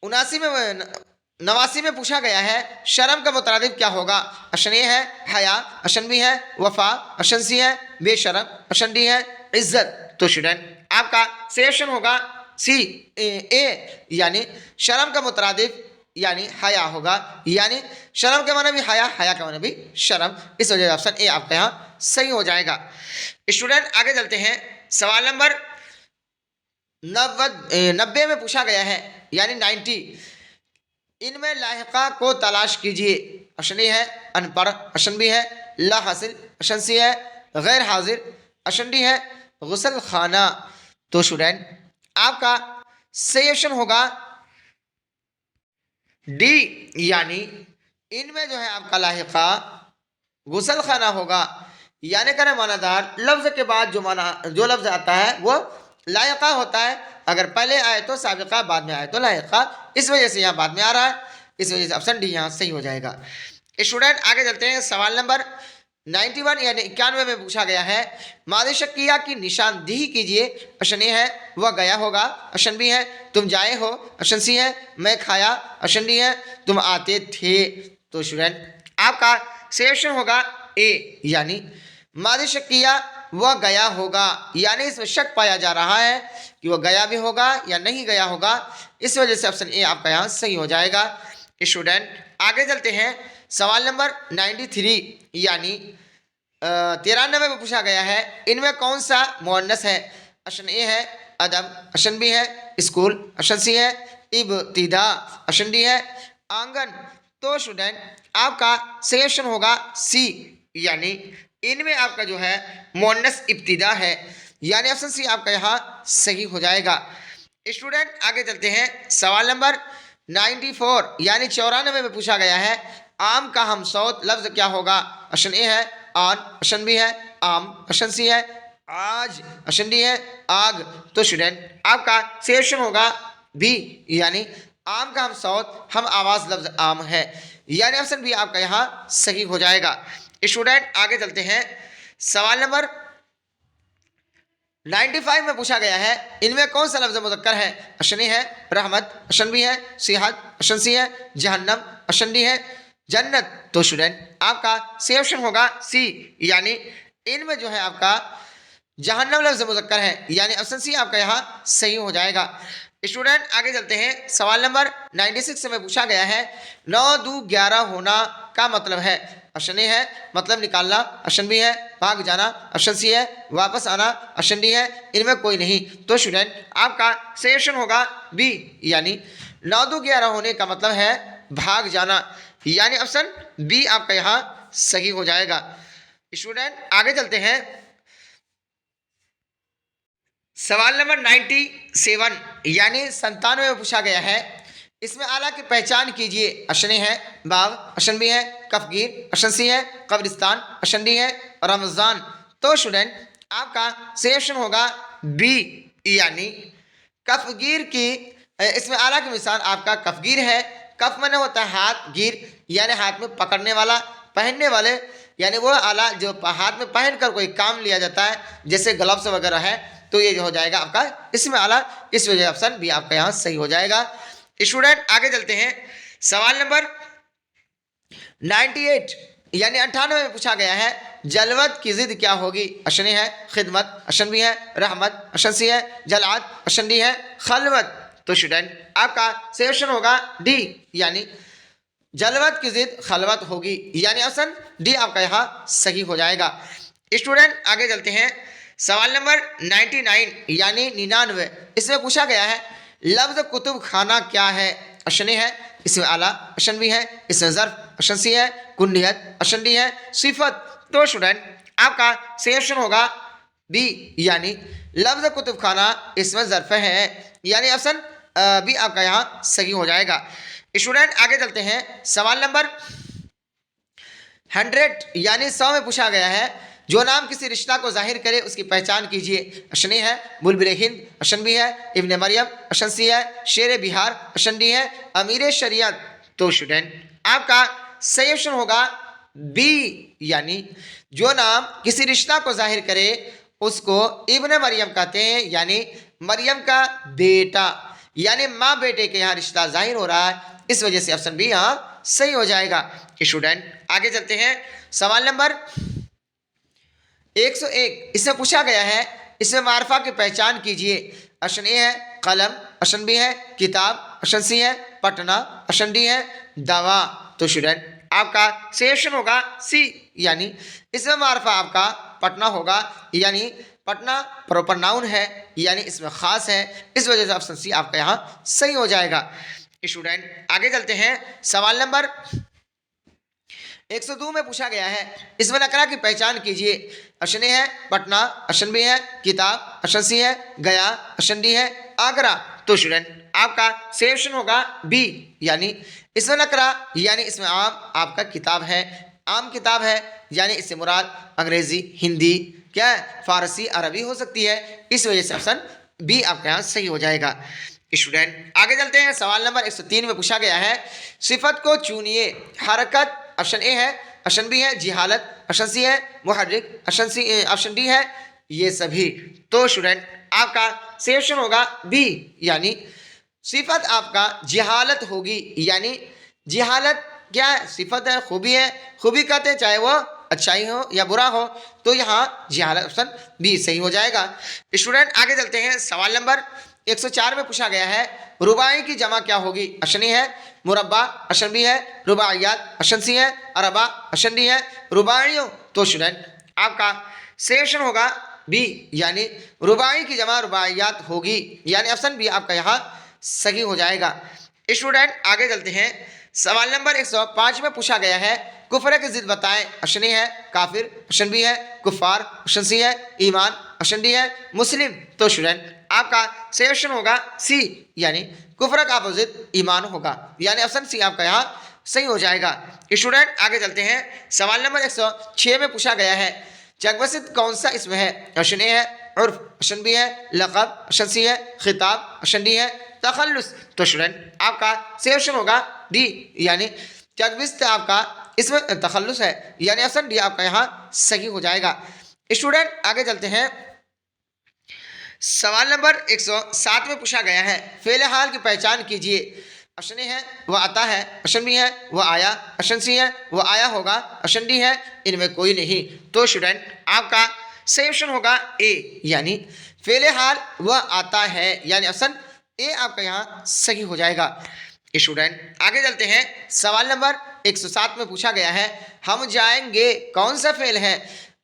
89 में पूछा गया है, शर्म का मुतरादिफ क्या होगा। ऑप्शन ए है हया, ऑप्शन बी है वफा, ऑप्शन सी है बेशरम, ऑप्शन डी है इज्जत। तो स्टूडेंट आपका सही ऑप्शन होगा सी ए, यानी शर्म का मुतरादिफ यानी हया होगा, यानी शर्म के माने भी हया, हया का माने भी शर्म, इस वजह से ऑप्शन ए आपका यहाँ सही हो जाएगा। स्टूडेंट आगे चलते हैं, सवाल नंबर 90 में पूछा गया है, यानी 90, इनमें लाहिका को तलाश कीजिए। ऑप्शन ए है अनपढ़, ऑप्शन बी है ला हासिल, ऑप्शन सी है गैर हाजिर, ऑप्शन डी है गुसल खाना। तो स्टूडेंट आपका सही ऑप्शन होगा डी, यानी इनमें जो है आपका लाहिका गुसल खाना होगा, यानी करे मानादार लफ्ज के बाद जो लफ्ज आता है वो लायका होता है, अगर पहले आए तो साबिका, बाद में आए तो लायका, इस वजह से यहाँ बाद में आ रहा है, इस वजह से ऑप्शन डी यहाँ सही हो जाएगा। स्टूडेंट आगे चलते हैं, सवाल नंबर 91 यानी 91 में पूछा गया है, मादी शक्किया की निशानदेही कीजिए। ऑप्शन ए है वह गया होगा, ऑप्शन बी है तुम जाए हो, ऑप्शन सी है मैं खाया, ऑप्शन डी है तुम आते थे। तो स्टूडेंट आपका सही ऑप्शन होगा ए, यानी मादी शक्किया वह गया होगा, यानी इसमें शक पाया जा रहा है कि वह गया भी होगा या नहीं गया होगा, इस वजह से ऑप्शन ए आपका यहाँ सही हो जाएगा। स्टूडेंट आगे चलते हैं, सवाल नंबर 93 यानी 93 में पूछा गया है, इनमें कौन सा मुअन्नस है। ऑप्शन ए है अदब, ऑप्शन बी है स्कूल, ऑप्शन सी है इब्तिदा, ऑप्शन डी है आंगन। तो स्टूडेंट आपका सही ऑप्शन होगा सी, यानी इनमें आपका जो है मुअन्नस इब्तिदा है, यानी ऑप्शन सी आपका यहाँ सही हो जाएगा। स्टूडेंट आगे चलते हैं, सवाल नंबर 94 यानी 94 में पूछा गया है, आम का हमसौत लफ्ज क्या होगा। ऑप्शन ए है आन, ऑप्शन बी है आम, ऑप्शन सी है आज, ऑप्शन डी है आग। तो स्टूडेंट आपका सही ऑप्शन होगा बी, यानी आम का हमसौत हम आवाज लफ्ज आम है, यानी ऑप्शन बी आपका यहाँ सही हो जाएगा। स्टूडेंट आगे चलते हैं, सवाल नंबर 95 में पूछा गया है, इनमें कौन सा लफ्ज मुज़क्कर है। ऑप्शन ए है रहमत, ऑप्शन बी है सेहत, ऑप्शन सी है जहन्नम, ऑप्शन डी है जन्नत। तो स्टूडेंट आपका सही ऑप्शन होगा सी, यानी इनमें जो है आपका जहन्नम लफ्ज मुज़क्कर है, यानी ऑप्शन सी आपका यहाँ सही हो जाएगा। स्टूडेंट आगे चलते हैं, सवाल नंबर 96 में पूछा गया है, 9 2 11 होना का मतलब है। ऑप्शन ए है मतलब निकालना, ऑप्शन बी है भाग जाना, ऑप्शन सी है वापस आना, ऑप्शन डी है इनमें कोई नहीं। तो स्टूडेंट आपका सही ऑप्शन होगा बी, यानी 9 2 11 होने का मतलब है भाग जाना, यानी ऑप्शन बी आपका यहाँ सही हो जाएगा। स्टूडेंट आगे चलते हैं, सवाल नंबर 97 यानी 97 में पूछा गया है, इसमें आला की पहचान कीजिए। ऑप्शन ए है बाग, ऑप्शन बी है कफगीर, ऑप्शन सी है कब्रिस्तान, ऑप्शन डी है रमज़ान। तो स्टूडेंट आपका सही ऑप्शन होगा बी, यानी कफगीर की इसमें आला की मिसाल आपका कफगीर है। कफ माने होता है हाथ, गिर यानी हाथ में पकड़ने वाला, पहनने वाले, यानी वो आला जो हाथ में पहन कर कोई काम लिया जाता है, जैसे ग्लव्स वगैरह है, तो ये जो हो जाएगा आपका इसमें आला। इस वजह ऑप्शन बी आपका यहाँ सही हो जाएगा। स्टूडेंट आगे चलते हैं। सवाल नंबर 98 यानी 98 में पूछा गया है, जलवत की जिद क्या होगी? अशनी है, खिदमत, अशनबी है, रहमत, अशंसी है, जलात, अशंडी है, खलवत। तो स्टूडेंट आपका सही ऑप्शन होगा डी, यानी जलवत की जिद खलवत होगी, यानी ऑप्शन डी आपका यहाँ सही हो जाएगा। स्टूडेंट आगे चलते हैं। सवाल नंबर 99 यानी 99, इसमें पूछा गया है, लफ्ज कुतुब खाना क्या है? अशनी है, इसमें आला, अशनबी है, इसमें ज़र्फ, अशंसी है, कुन्नियत, अशंडी है, सिफत। तो स्टूडेंट आपका सही ऑप्शन होगा बी, यानी लफ्ज कुतुब खाना इसमें ज़र्फ है, यानी ऑप्शन बी आपका यहाँ सही हो जाएगा। स्टूडेंट आगे चलते हैं। सवाल नंबर 100 यानी 100 में पूछा गया है, जो नाम किसी रिश्ता को जाहिर करे उसकी पहचान कीजिए। अशनी है, बुलबुल हिंद, अशनबी है, इब्ने मरियम, अशंसी है, शेर बिहार, अशंडी है, अमीर शरीयत। तो स्टूडेंट आपका सही ऑप्शन होगा बी, यानी जो नाम किसी रिश्ता को जाहिर करे उसको इब्ने मरियम कहते हैं, यानी मरियम का बेटा, यानी माँ बेटे के यहाँ रिश्ता जाहिर हो रहा है, इस वजह से ऑप्शन बी यहाँ सही हो जाएगा। स्टूडेंट आगे चलते हैं। सवाल नंबर 101 इसमें पूछा गया है, इसमें मारफा की पहचान कीजिए। अशनी है, कलम, अशनबी है, किताब, अशंसी है, पटना, अशंडी है, दवा। तो स्टूडेंट आपका सही ऑप्शन होगा सी, यानी इसमें मारफा आपका पटना होगा, यानी पटना प्रॉपर नाउन है, यानी इसमें खास है, इस वजह से ऑप्शन सी आपका यहाँ सही हो जाएगा। स्टूडेंट आगे चलते हैं। सवाल नंबर 102 में पूछा गया है, इसमें नकरा की पहचान कीजिए। अशनी है, पटना, अशनबी है, किताब, अशंसी है, गया, अशंडी है, आगरा। तो स्टूडेंट आपका सही ऑप्शन होगा बी, यानी इसमें नकरा यानी इसमें आम आपका किताब है, आम किताब है, यानी इससे मुराद अंग्रेजी, हिंदी, क्या है, फारसी, अरबी हो सकती है, इस वजह से ऑप्शन बी आपका यहाँ सही हो जाएगा। स्टूडेंट आगे चलते हैं। सवाल नंबर 103 में पूछा गया है, सिफत को चुनिए। हरकत ऑप्शन ए है, ऑप्शन बी है जिहालत, ऑप्शन सी है मुहर्रिक, ऑप्शन डी है ये सभी। तो स्टूडेंट आपका सही ऑप्शन होगा बी, यानी सिफत आपका जिहालत होगी, यानी जिहालत क्या है, सिफत है, खूबी है, खूबी कहते हैं चाहे वो अच्छाई हो या बुरा हो, तो यहाँ जिहालत ऑप्शन बी सही हो जाएगा। स्टूडेंट आगे चलते हैं। सवाल नंबर 104 में पूछा गया है, रुबाई की जमा क्या होगी? अशनी है, मुरब्बा, अशनबी है, रुबाइयात, अशंसी है, अरबा, अशंडी है, रुबाइयों। तो स्टूडेंट आपका सही ऑप्शन होगा बी, यानी रुबाई की जमा रुबाइयात होगी, यानी ऑप्शन बी आपका यहाँ सही हो जाएगा। स्टूडेंट आगे चलते हैं। सवाल नंबर 105 में पूछा गया है, कुफर की जिद बताएं। अशनी है, काफिर, अशनबी है, कुफार, अशंसी है, ईमान, अशंडी है, मुस्लिम। तो स्टूडेंट आपका सही ऑप्शन होगा सी, यानी कुफर का अपोजिट ईमान होगा, यानी ऑप्शन सी आपका यहाँ सही हो जाएगा। स्टूडेंट आगे चलते हैं। सवाल नंबर 106 में पूछा गया है, चकवसित कौन सा इसमें है? अशनी है, उर्फ, अशनबी है, लक़ब, अशंसी है, खिताब, अशंडी है, तखल्लुस। तो स्टूडेंट आपका सही ऑप्शन होगा डी, यानी चकविस्त आपका इसमें तखल्लुस है, यानी ऑप्शन डी आपका यहाँ सही हो जाएगा। स्टूडेंट आगे चलते हैं। सवाल नंबर 107 में पूछा गया है, फेल हाल की पहचान कीजिए। अशनी है, वह आता है, अशनबी है, वह आया, अशंसी है, वह आया होगा, अशंडी है, इनमें कोई नहीं। तो स्टूडेंट आपका सही ऑप्शन होगा ए, यानी फेल हाल वह आता है, यानी ऑप्शन ए आपका यहाँ सही हो जाएगा। स्टूडेंट आगे चलते हैं। सवाल नंबर 107 में पूछा गया है, हम जाएंगे कौन सा फेल है?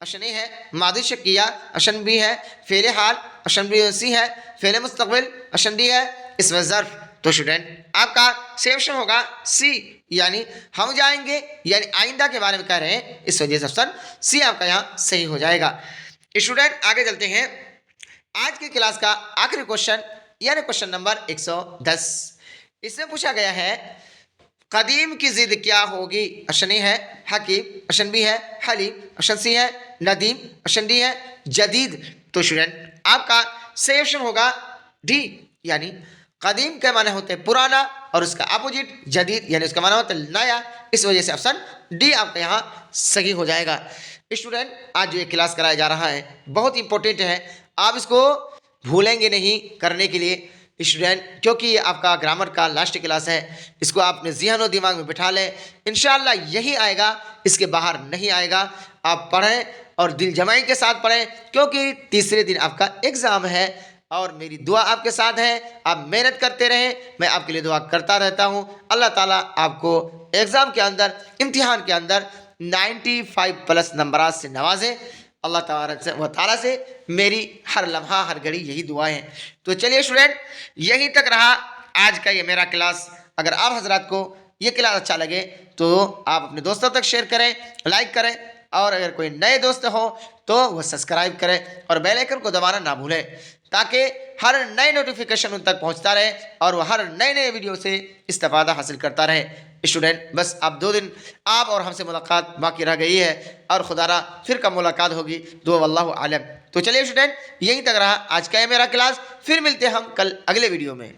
अशनी है, मादी शकिया, अशनबी है, फेल हाल, अशनबी है, फेल मुस्तकबिल, अशंडी है, इसमें ज़र्फ। तो स्टूडेंट आपका सही ऑप्शन होगा सी, यानी हम जाएंगे यानी आइंदा के बारे में कह रहे हैं, इस वजह से ऑप्शन सी आपका यहाँ सही हो जाएगा। स्टूडेंट आगे चलते हैं। आज की क्लास का आखिरी क्वेश्चन यानी क्वेश्चन नंबर 110, इसमें पूछा गया है, कदीम की जिद क्या होगी? अशनी है, हकीम, अशनबी है, हलीम, अशंसी है, नदीम, अशंडी है, जदीद। तो स्टूडेंट आपका सही ऑप्शन होगा डी, यानी कदीम के माने होते हैं पुराना और उसका अपोजिट जदीद यानी उसका माना होता है नया। इस वजह से ऑप्शन डी आपका यहाँ सही हो जाएगा। स्टूडेंट, आज जो ये क्लास कराया जा रहा है बहुत इंपॉर्टेंट है, आप इसको भूलेंगे नहीं करने के लिए स्टूडेंट, क्योंकि ये आपका ग्रामर का लास्ट क्लास है। इसको आप अपने ज़हन और दिमाग में बिठा लें, इंशाल्लाह यही आएगा, इसके बाहर नहीं आएगा। आप पढ़ें और दिल जमाई के साथ पढ़ें, क्योंकि तीसरे दिन आपका एग्ज़ाम है और मेरी दुआ आपके साथ है। आप मेहनत करते रहें, मैं आपके लिए दुआ करता रहता हूँ। अल्लाह ताला आपको एग्ज़ाम के अंदर, इम्तिहान के अंदर 95+ नंबरात से नवाजें। अल्लाह ताला से मेरी हर लम्हा हर घड़ी यही दुआएं हैं। तो चलिए स्टूडेंट, यहीं तक रहा आज का ये मेरा क्लास। अगर आप हजरात को ये क्लास अच्छा लगे तो आप अपने दोस्तों तक शेयर करें, लाइक करें, और अगर कोई नए दोस्त हो तो वह सब्सक्राइब करें और बेल आइकन को दबाना ना भूलें, ताकि हर नए नोटिफिकेशन उन तक पहुंचता रहे और वह हर नए नए वीडियो से इस्तेफादा हासिल करता रहे। स्टूडेंट, बस अब 2 दिन आप और हमसे मुलाकात बाकी रह गई है और खुदारा फिर कब मुलाकात होगी दो वल्लाहु आलम। तो चलिए स्टूडेंट, यहीं तक रहा आज का ये मेरा क्लास। फिर मिलते हैं हम कल अगले वीडियो में।